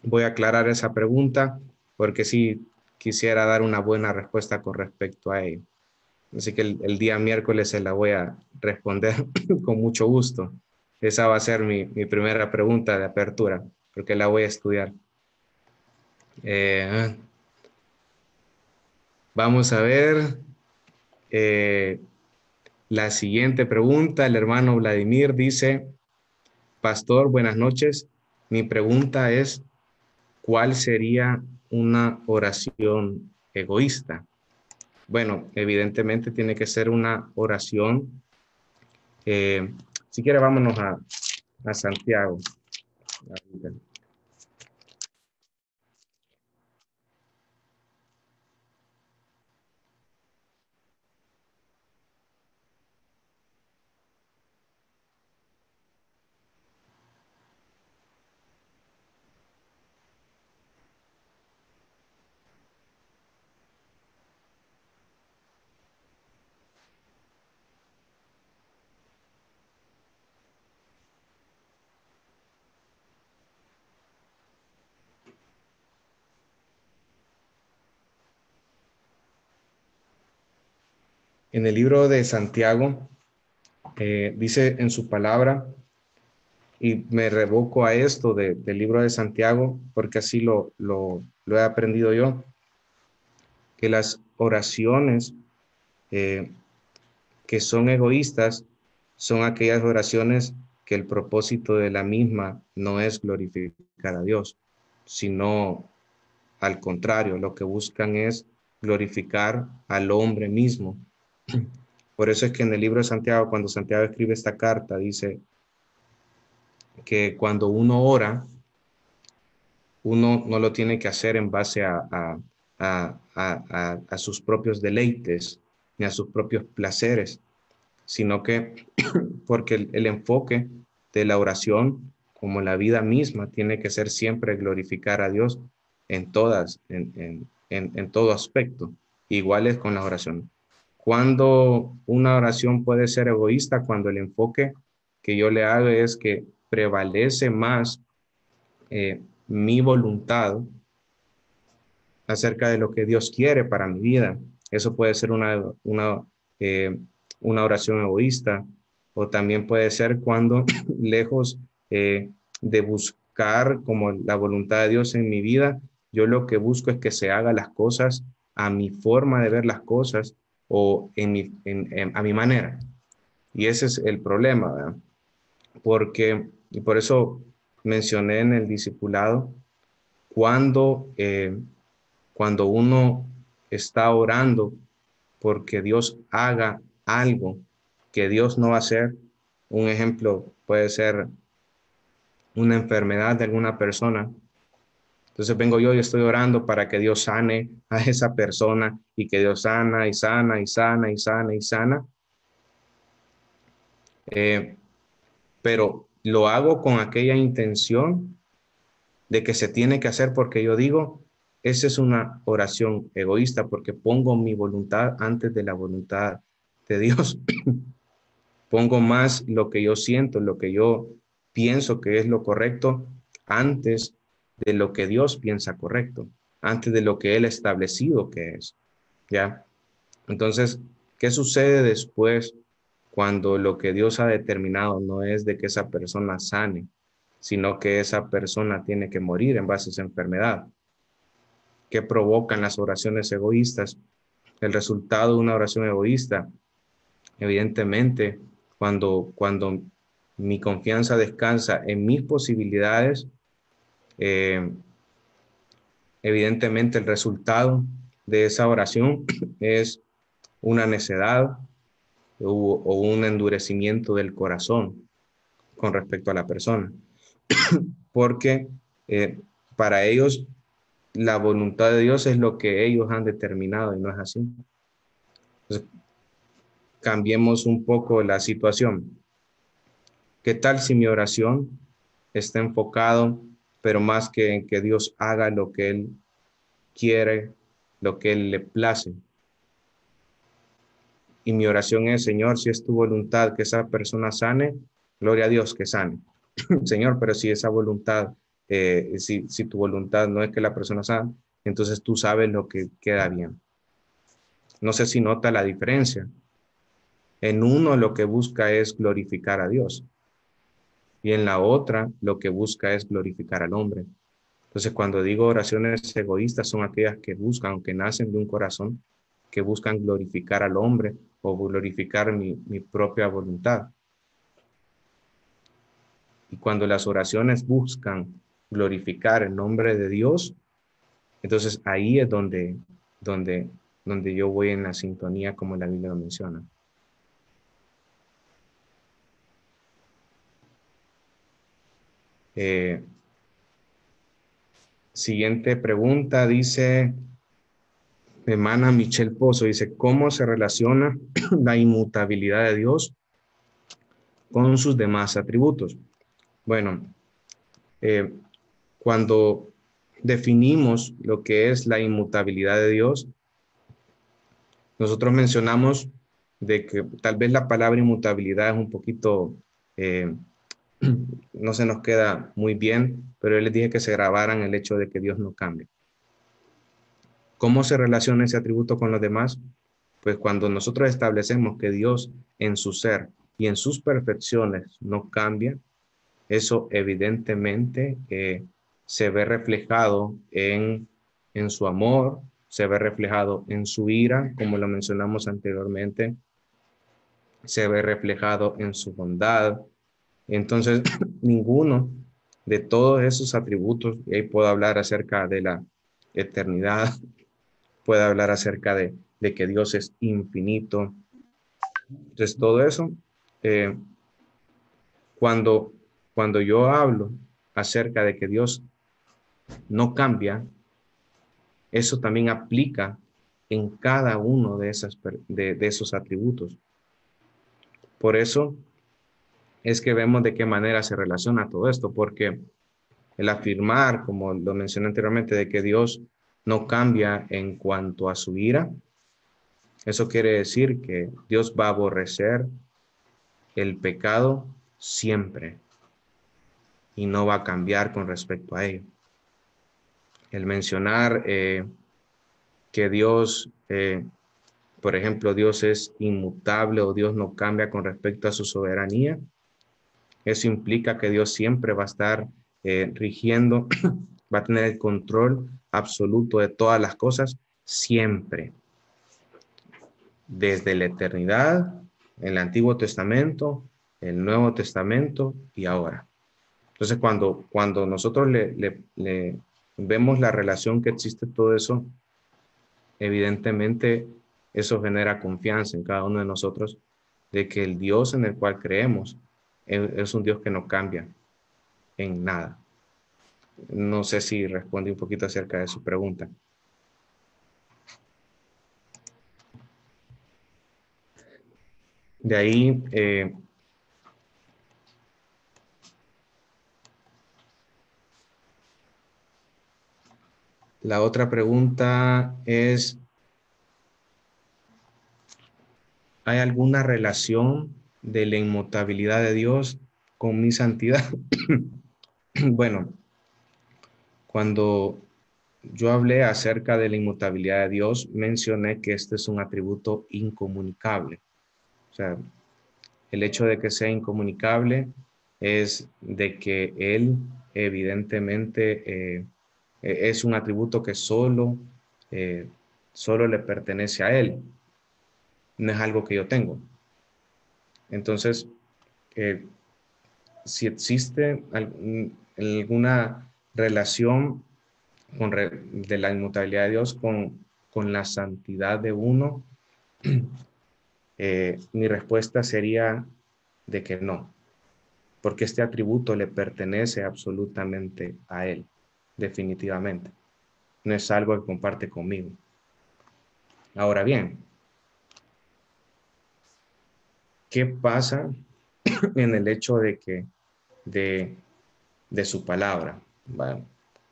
S1: Voy a aclarar esa pregunta porque sí quisiera dar una buena respuesta con respecto a ello. Así que el día miércoles se la voy a responder con mucho gusto. Esa va a ser mi primera pregunta de apertura, porque la voy a estudiar. Eh, vamos a ver eh, la siguiente pregunta. El hermano Vladimir dice, Pastor, buenas noches. Mi pregunta es, ¿cuál sería una oración egoísta? Bueno, evidentemente tiene que ser una oración. eh, si quiere, vámonos a Santiago. En el libro de Santiago dice en su palabra, y me revoco a esto del libro de Santiago, porque así lo he aprendido yo, que las oraciones eh, que son egoístas son aquellas oraciones que el propósito de la misma no es glorificar a Dios, sino al contrario, lo que buscan es glorificar al hombre mismo. Por eso es que en el libro de Santiago, cuando Santiago escribe esta carta, dice que cuando uno ora, uno no lo tiene que hacer en base a sus propios deleites ni a sus propios placeres, sino que porque el enfoque de la oración, como la vida misma, tiene que ser siempre glorificar a Dios en todo aspecto. Igual es con las oraciones. Cuando una oración puede ser egoísta, cuando el enfoque que yo le hago es que prevalece más mi voluntad acerca de lo que Dios quiere para mi vida. Eso puede ser eh, una oración egoísta, o también puede ser cuando lejos de buscar como la voluntad de Dios en mi vida, yo lo que busco es que se haga las cosas a mi forma de ver las cosas o a mi manera. Y ese es el problema, ¿verdad? Y por eso mencioné en el discipulado, cuando uno está orando porque Dios haga algo que Dios no va a hacer. Un ejemplo puede ser una enfermedad de alguna persona. Entonces vengo yo y estoy orando para que Dios sane a esa persona, y que Dios sana y sana y sana y sana y sana. Pero lo hago con aquella intención de que se tiene que hacer porque yo digo, esa es una oración egoísta, porque pongo mi voluntad antes de la voluntad de Dios. Pongo más lo que yo siento, lo que yo pienso que es lo correcto, antes de lo que Dios piensa correcto, antes de lo que Él ha establecido que es. ¿Ya? Entonces, ¿qué sucede después cuando lo que Dios ha determinado no es de que esa persona sane, sino que esa persona tiene que morir en base a esa enfermedad? ¿Qué provocan las oraciones egoístas? El resultado de una oración egoísta, evidentemente, cuando mi confianza descansa en mis posibilidades, eh, evidentemente el resultado de esa oración es una necedad o un endurecimiento del corazón con respecto a la persona, porque eh, para ellos la voluntad de Dios es lo que ellos han determinado y no es así. Entonces, cambiemos un poco la situación. ¿Qué tal si mi oración está enfocado, pero más que en que Dios haga lo que Él quiere, lo que Él le place? Y mi oración es, Señor, si es tu voluntad que esa persona sane, gloria a Dios que sane. Señor, pero si esa voluntad, si tu voluntad no es que la persona sane, entonces tú sabes lo que queda bien. No sé si nota la diferencia. En uno lo que busca es glorificar a Dios, y en la otra lo que busca es glorificar al hombre. Entonces, cuando digo oraciones egoístas, son aquellas que buscan, aunque nacen de un corazón, que buscan glorificar al hombre o glorificar mi propia voluntad. Y cuando las oraciones buscan glorificar el nombre de Dios, entonces ahí es donde, donde yo voy en la sintonía como la Biblia lo menciona. Eh, Siguiente pregunta, dice, hermana Michelle Pozo, dice, ¿cómo se relaciona la inmutabilidad de Dios con sus demás atributos? Bueno, eh, cuando definimos lo que es la inmutabilidad de Dios, nosotros mencionamos de que tal vez la palabra inmutabilidad es un poquito, eh, no se nos queda muy bien, pero yo les dije que se grabaran el hecho de que Dios no cambia. ¿Cómo se relaciona ese atributo con los demás? Pues cuando nosotros establecemos que Dios en su ser y en sus perfecciones no cambia, eso evidentemente se ve reflejado en su amor, se ve reflejado en su ira, como lo mencionamos anteriormente, se ve reflejado en su bondad. Entonces, ninguno de todos esos atributos, y ahí puedo hablar acerca de la eternidad, puedo hablar acerca de que Dios es infinito. Entonces, todo eso, eh, cuando, cuando yo hablo acerca de que Dios no cambia, eso también aplica en cada uno de esos atributos. Por eso es que vemos de qué manera se relaciona todo esto, porque el afirmar, como lo mencioné anteriormente, de que Dios no cambia en cuanto a su ira, eso quiere decir que Dios va a aborrecer el pecado siempre y no va a cambiar con respecto a ello. El mencionar que Dios, por ejemplo, Dios es inmutable o Dios no cambia con respecto a su soberanía, eso implica que Dios siempre va a estar rigiendo, va a tener el control absoluto de todas las cosas, siempre, desde la eternidad, en el Antiguo Testamento, el Nuevo Testamento y ahora. Entonces, cuando nosotros le vemos la relación que existe todo eso, evidentemente eso genera confianza en cada uno de nosotros de que el Dios en el cual creemos es un Dios que no cambia en nada. No sé si responde un poquito acerca de su pregunta. De ahí, la otra pregunta es, ¿hay alguna relación de la inmutabilidad de Dios con mi santidad? Bueno, cuando yo hablé acerca de la inmutabilidad de Dios, mencioné que este es un atributo incomunicable. O sea, el hecho de que sea incomunicable es de que Él evidentemente es un atributo que eh, solo le pertenece a Él, no es algo que yo tengo. Entonces, eh, si existe alguna relación de la inmutabilidad de Dios con la santidad de uno, mi respuesta sería de que no, porque este atributo le pertenece absolutamente a Él, definitivamente. No es algo que comparte conmigo. Ahora bien, ¿qué pasa en el hecho de que de, de su palabra? Bueno,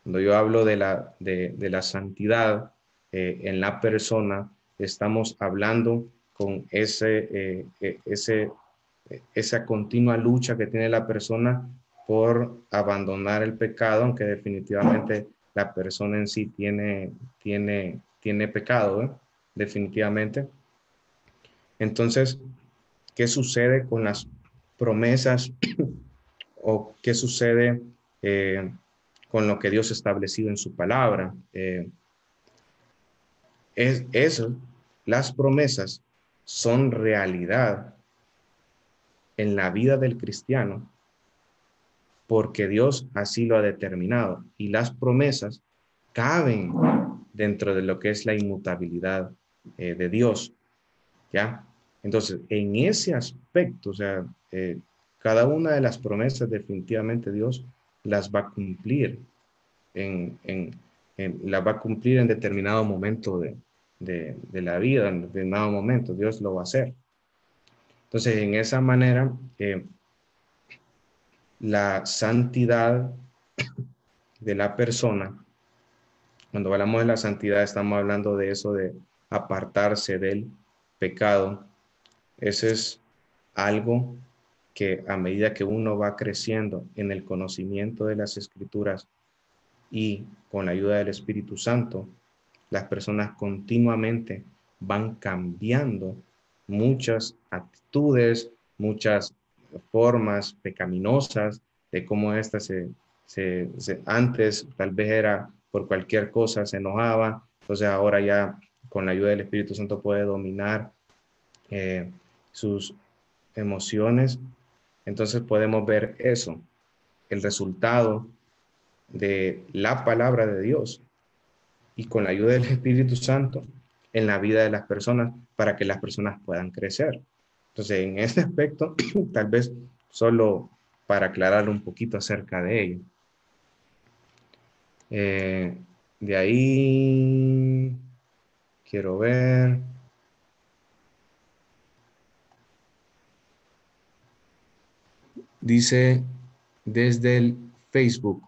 S1: cuando yo hablo de la santidad en la persona, estamos hablando con esa continua lucha que tiene la persona por abandonar el pecado, aunque definitivamente la persona en sí tiene pecado, ¿eh? Definitivamente. Entonces, ¿qué sucede con las promesas o qué sucede con lo que Dios ha establecido en su palabra? Eso, las promesas son realidad en la vida del cristiano porque Dios así lo ha determinado y las promesas caben dentro de lo que es la inmutabilidad de Dios, ¿ya? Entonces, en ese aspecto, o sea, cada una de las promesas definitivamente Dios las va a cumplir en, en, las va a cumplir en determinado momento de la vida, en determinado momento, Dios lo va a hacer. Entonces, en esa manera, la santidad de la persona, cuando hablamos de la santidad, estamos hablando de eso de apartarse del pecado. Ese es algo que a medida que uno va creciendo en el conocimiento de las escrituras y con la ayuda del Espíritu Santo, las personas continuamente van cambiando muchas actitudes, muchas formas pecaminosas de cómo ésta antes tal vez era por cualquier cosa, se enojaba, entonces ahora ya con la ayuda del Espíritu Santo puede dominar sus emociones. Entonces podemos ver eso, el resultado de la palabra de Dios y con la ayuda del Espíritu Santo en la vida de las personas para que las personas puedan crecer. Entonces, en ese aspecto, tal vez solo para aclarar un poquito acerca de ello. De ahí, quiero ver. Dice desde el Facebook.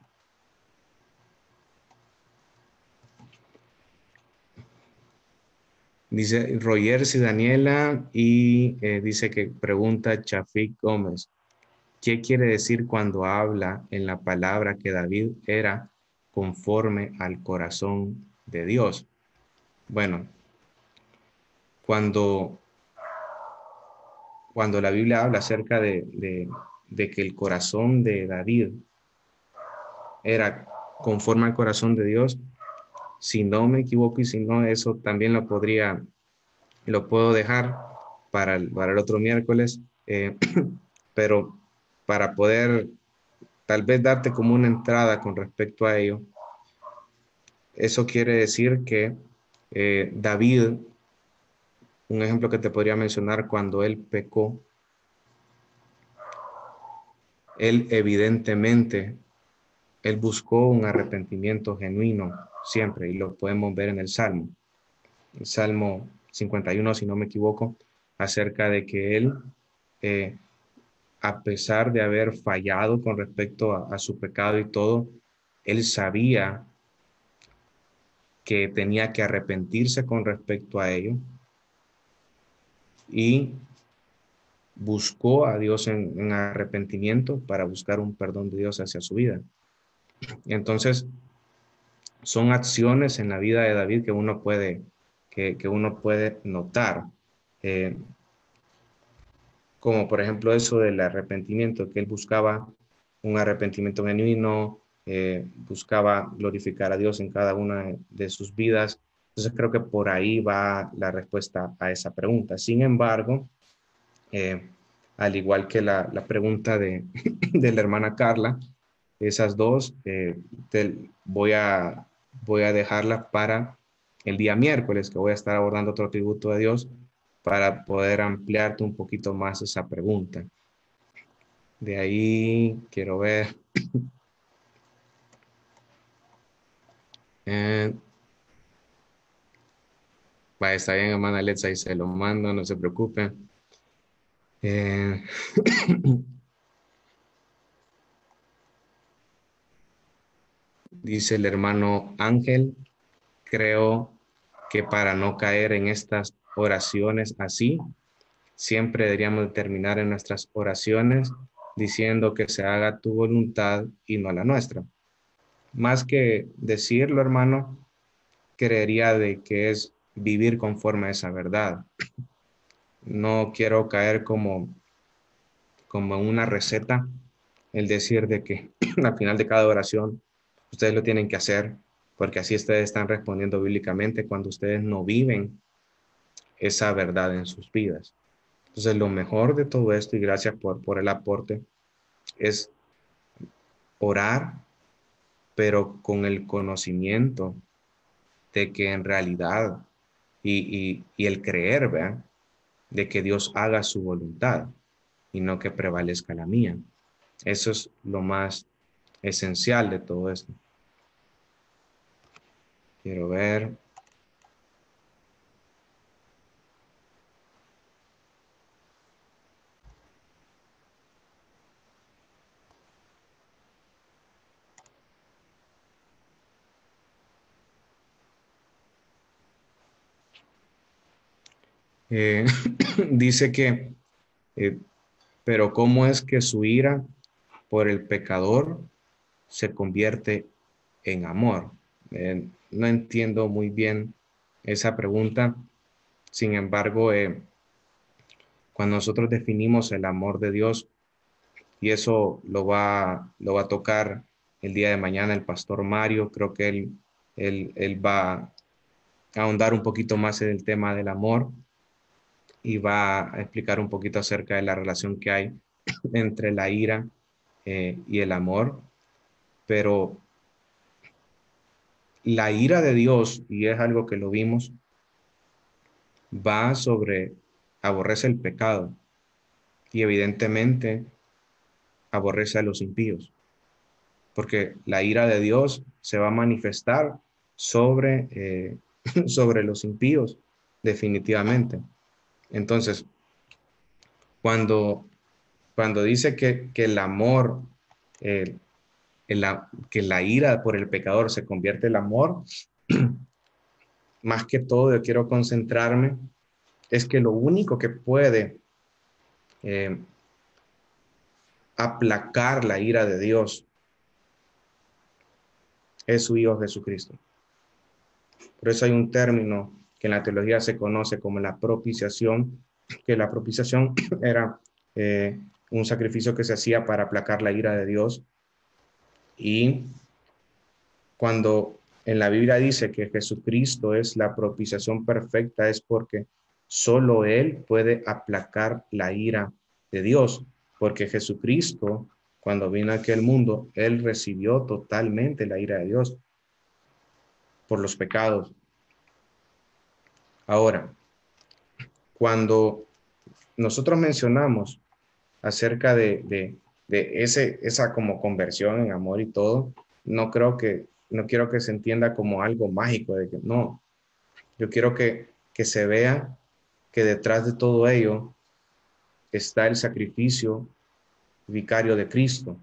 S1: Dice Rogers y Daniela y dice que pregunta Chafik Gómez. ¿Qué quiere decir cuando habla en la palabra que David era conforme al corazón de Dios? Bueno, cuando, cuando la Biblia habla acerca de que el corazón de David era conforme al corazón de Dios, si no me equivoco y si no, eso también lo puedo dejar para el otro miércoles, pero para poder tal vez darte como una entrada con respecto a ello, eso quiere decir que David, un ejemplo que te podría mencionar, cuando él pecó, él evidentemente, él buscó un arrepentimiento genuino siempre, y lo podemos ver en el Salmo 51, si no me equivoco, acerca de que él, eh, a pesar de haber fallado con respecto a su pecado y todo, él sabía que tenía que arrepentirse con respecto a ello y buscó a Dios en arrepentimiento para buscar un perdón de Dios hacia su vida. Y entonces, son acciones en la vida de David que uno puede notar, eh, como por ejemplo eso del arrepentimiento, que él buscaba un arrepentimiento genuino, buscaba glorificar a Dios en cada una de sus vidas. Entonces creo que por ahí va la respuesta a esa pregunta. Sin embargo, eh, al igual que la pregunta de la hermana Carla, esas dos voy a dejarlas para el día miércoles, que voy a estar abordando otro tributo de Dios para poder ampliarte un poquito más esa pregunta. De ahí quiero ver. Eh, está bien, hermana Alexa, y se lo mando, no se preocupe. Eh, dice el hermano Ángel, creo que para no caer en estas oraciones así, siempre deberíamos terminar en nuestras oraciones diciendo que se haga tu voluntad y no la nuestra. Más que decirlo, hermano, creería de que es vivir conforme a esa verdad. No quiero caer como una receta, el decir de que al final de cada oración ustedes lo tienen que hacer, porque así ustedes están respondiendo bíblicamente cuando ustedes no viven esa verdad en sus vidas. Entonces, lo mejor de todo esto, y gracias por el aporte, es orar, pero con el conocimiento de que en realidad y el creer, ¿verdad? De que Dios haga su voluntad y no que prevalezca la mía. Eso es lo más esencial de todo esto. Quiero ver. Eh, dice que, eh, pero ¿cómo es que su ira por el pecador se convierte en amor? No entiendo muy bien esa pregunta. Sin embargo, cuando nosotros definimos el amor de Dios, y eso lo va a tocar el día de mañana el pastor Mario. Creo que él va a ahondar un poquito más en el tema del amor y va a explicar un poquito acerca de la relación que hay entre la ira y el amor. Pero la ira de Dios, y es algo que lo vimos, va sobre, aborrece el pecado y evidentemente aborrece a los impíos, porque la ira de Dios se va a manifestar sobre, sobre los impíos, definitivamente. Entonces, cuando, cuando dice que el amor, eh, que la ira por el pecador se convierte en amor, más que todo yo quiero concentrarme es que lo único que puede eh, aplacar la ira de Dios es su Hijo Jesucristo. Por eso hay un término que en la teología se conoce como la propiciación, que la propiciación era un sacrificio que se hacía para aplacar la ira de Dios. Y cuando en la Biblia dice que Jesucristo es la propiciación perfecta, es porque solo Él puede aplacar la ira de Dios, porque Jesucristo, cuando vino a aquel mundo, Él recibió totalmente la ira de Dios por los pecados. Ahora, cuando nosotros mencionamos acerca esa como conversión en amor y todo, no quiero que se entienda como algo mágico, de que no, yo quiero que se vea que detrás de todo ello está el sacrificio vicario de Cristo,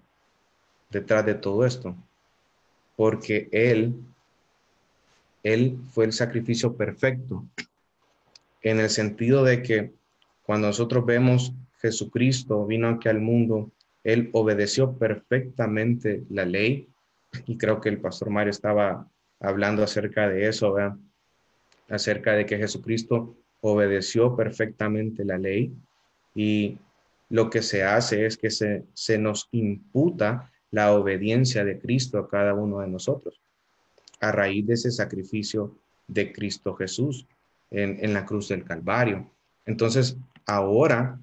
S1: detrás de todo esto, porque Él fue el sacrificio perfecto, en el sentido de que cuando nosotros vemos Jesucristo vino aquí al mundo, Él obedeció perfectamente la ley, y creo que el pastor Mario estaba hablando acerca de eso, ¿verdad? Acerca de que Jesucristo obedeció perfectamente la ley, y lo que se hace es que se nos imputa la obediencia de Cristo a cada uno de nosotros a raíz de ese sacrificio de Cristo Jesús en la cruz del Calvario. Entonces, ahora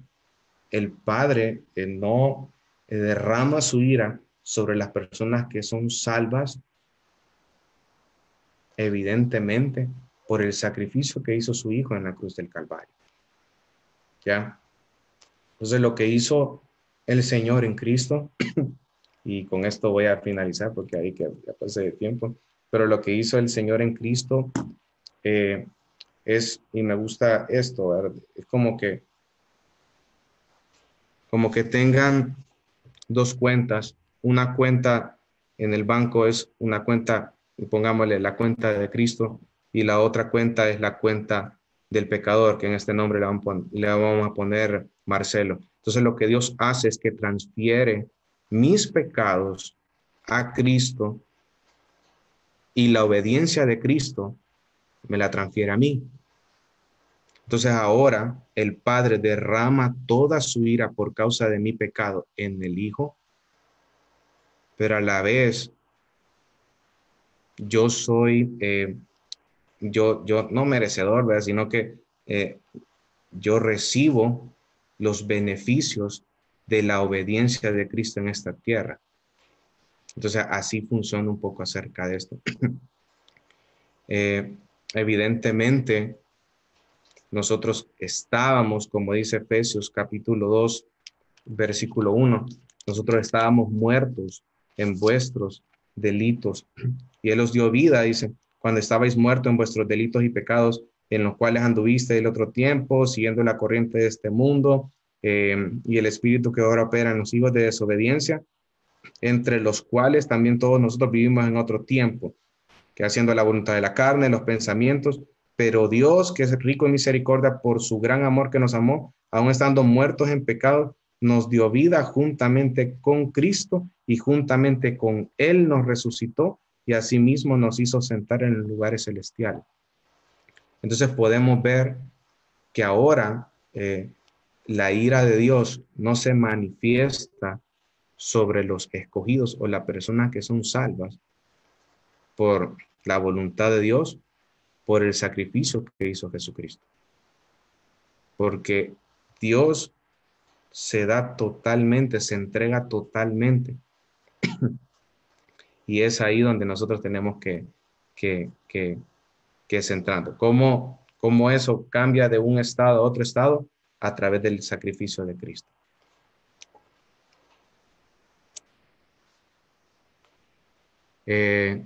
S1: el Padre no derrama su ira sobre las personas que son salvas, evidentemente, por el sacrificio que hizo su Hijo en la cruz del Calvario. ¿Ya? Entonces, lo que hizo el Señor en Cristo, y con esto voy a finalizar porque ahí que ya pasé de tiempo, pero lo que hizo el Señor en Cristo eh, y me gusta esto, ¿verdad? Es como que tengan dos cuentas. Una cuenta en el banco es una cuenta, pongámosle la cuenta de Cristo, y la otra cuenta es la cuenta del pecador, que en este nombre le vamos a poner Marcelo. Entonces lo que Dios hace es que transfiere mis pecados a Cristo, y la obediencia de Cristo me la transfiere a mí. Entonces ahora el Padre derrama toda su ira por causa de mi pecado en el Hijo, pero a la vez yo soy, yo no merecedor, ¿verdad? Sino que eh, yo recibo los beneficios de la obediencia de Cristo en esta tierra. Entonces así funciona un poco acerca de esto. Eh, Evidentemente, nosotros estábamos, como dice Efesios capítulo 2, versículo 1, nosotros estábamos muertos en vuestros delitos y Él os dio vida, dice, cuando estabais muertos en vuestros delitos y pecados, en los cuales anduviste el otro tiempo, siguiendo la corriente de este mundo y el espíritu que ahora opera en los hijos de desobediencia, entre los cuales también todos nosotros vivimos en otro tiempo, que haciendo la voluntad de la carne, los pensamientos, pero Dios, que es rico en misericordia por su gran amor que nos amó, aun estando muertos en pecado, nos dio vida juntamente con Cristo y juntamente con Él nos resucitó y asimismo nos hizo sentar en los lugares celestiales. Entonces podemos ver que ahora la ira de Dios no se manifiesta sobre los escogidos o las personas que son salvas por la voluntad de Dios, por el sacrificio que hizo Jesucristo. Porque Dios se da totalmente, se entrega totalmente. Y es ahí donde nosotros tenemos que, que, que centrarnos. ¿Cómo eso cambia de un estado a otro estado? A través del sacrificio de Cristo. Eh,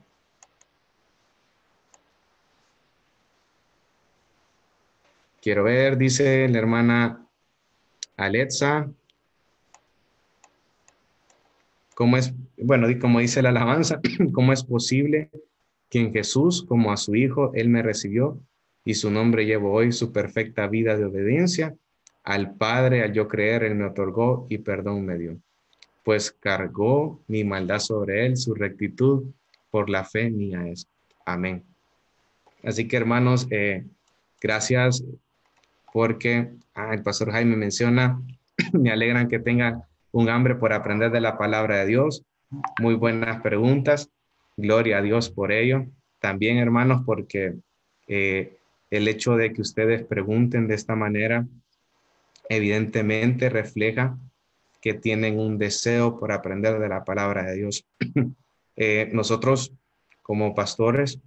S1: quiero ver, dice la hermana Alexa, ¿cómo es, bueno, como dice la alabanza, cómo es posible que en Jesús, como a su Hijo, Él me recibió y su nombre llevo hoy su perfecta vida de obediencia? Al Padre, al yo creer, Él me otorgó y perdón me dio. Pues cargó mi maldad sobre Él, su rectitud por la fe mía es. Amén. Así que hermanos, gracias porque el pastor Jaime menciona, me alegran que tengan un hambre por aprender de la palabra de Dios. Muy buenas preguntas. Gloria a Dios por ello. También, hermanos, porque el hecho de que ustedes pregunten de esta manera, evidentemente refleja que tienen un deseo por aprender de la palabra de Dios. Nosotros, como pastores,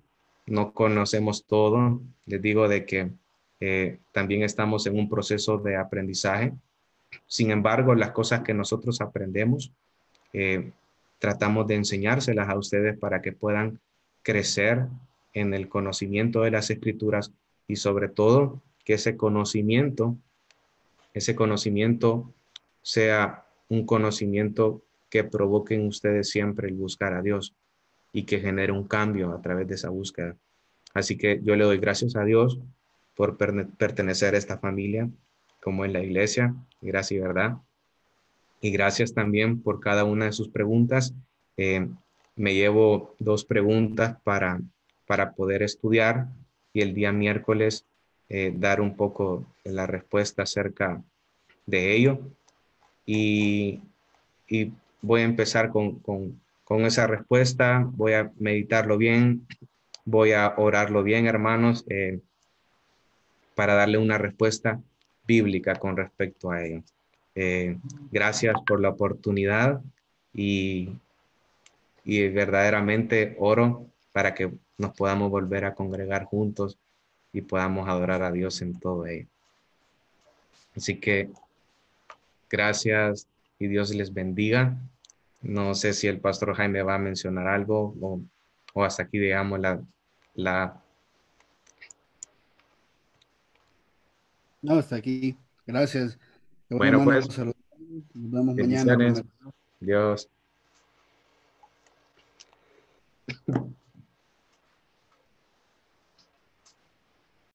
S1: no conocemos todo. Les digo de que también estamos en un proceso de aprendizaje. Sin embargo, las cosas que nosotros aprendemos, eh, tratamos de enseñárselas a ustedes para que puedan crecer en el conocimiento de las escrituras y sobre todo que ese conocimiento sea un conocimiento que provoque en ustedes siempre el buscar a Dios y que genere un cambio a través de esa búsqueda. Así que yo le doy gracias a Dios por pertenecer a esta familia, como en la iglesia, gracias y verdad. Y gracias también por cada una de sus preguntas. Eh, Me llevo 2 preguntas para poder estudiar y el día miércoles dar un poco de la respuesta acerca de ello. Y, y voy a empezar con esa respuesta. Voy a meditarlo bien, voy a orarlo bien, hermanos, para darle una respuesta bíblica con respecto a ello. Eh, Gracias por la oportunidad y, y verdaderamente oro para que nos podamos volver a congregar juntos y podamos adorar a Dios en todo ello. Así que gracias y Dios les bendiga. No sé si el pastor Jaime va a mencionar algo o hasta aquí digamos la...
S2: No, hasta aquí. Gracias. Qué bueno,
S1: Bueno,
S2: hermano.
S1: pues,
S2: Saludos. Nos vemos mañana,
S1: bendiciones.
S2: primero.
S1: Dios.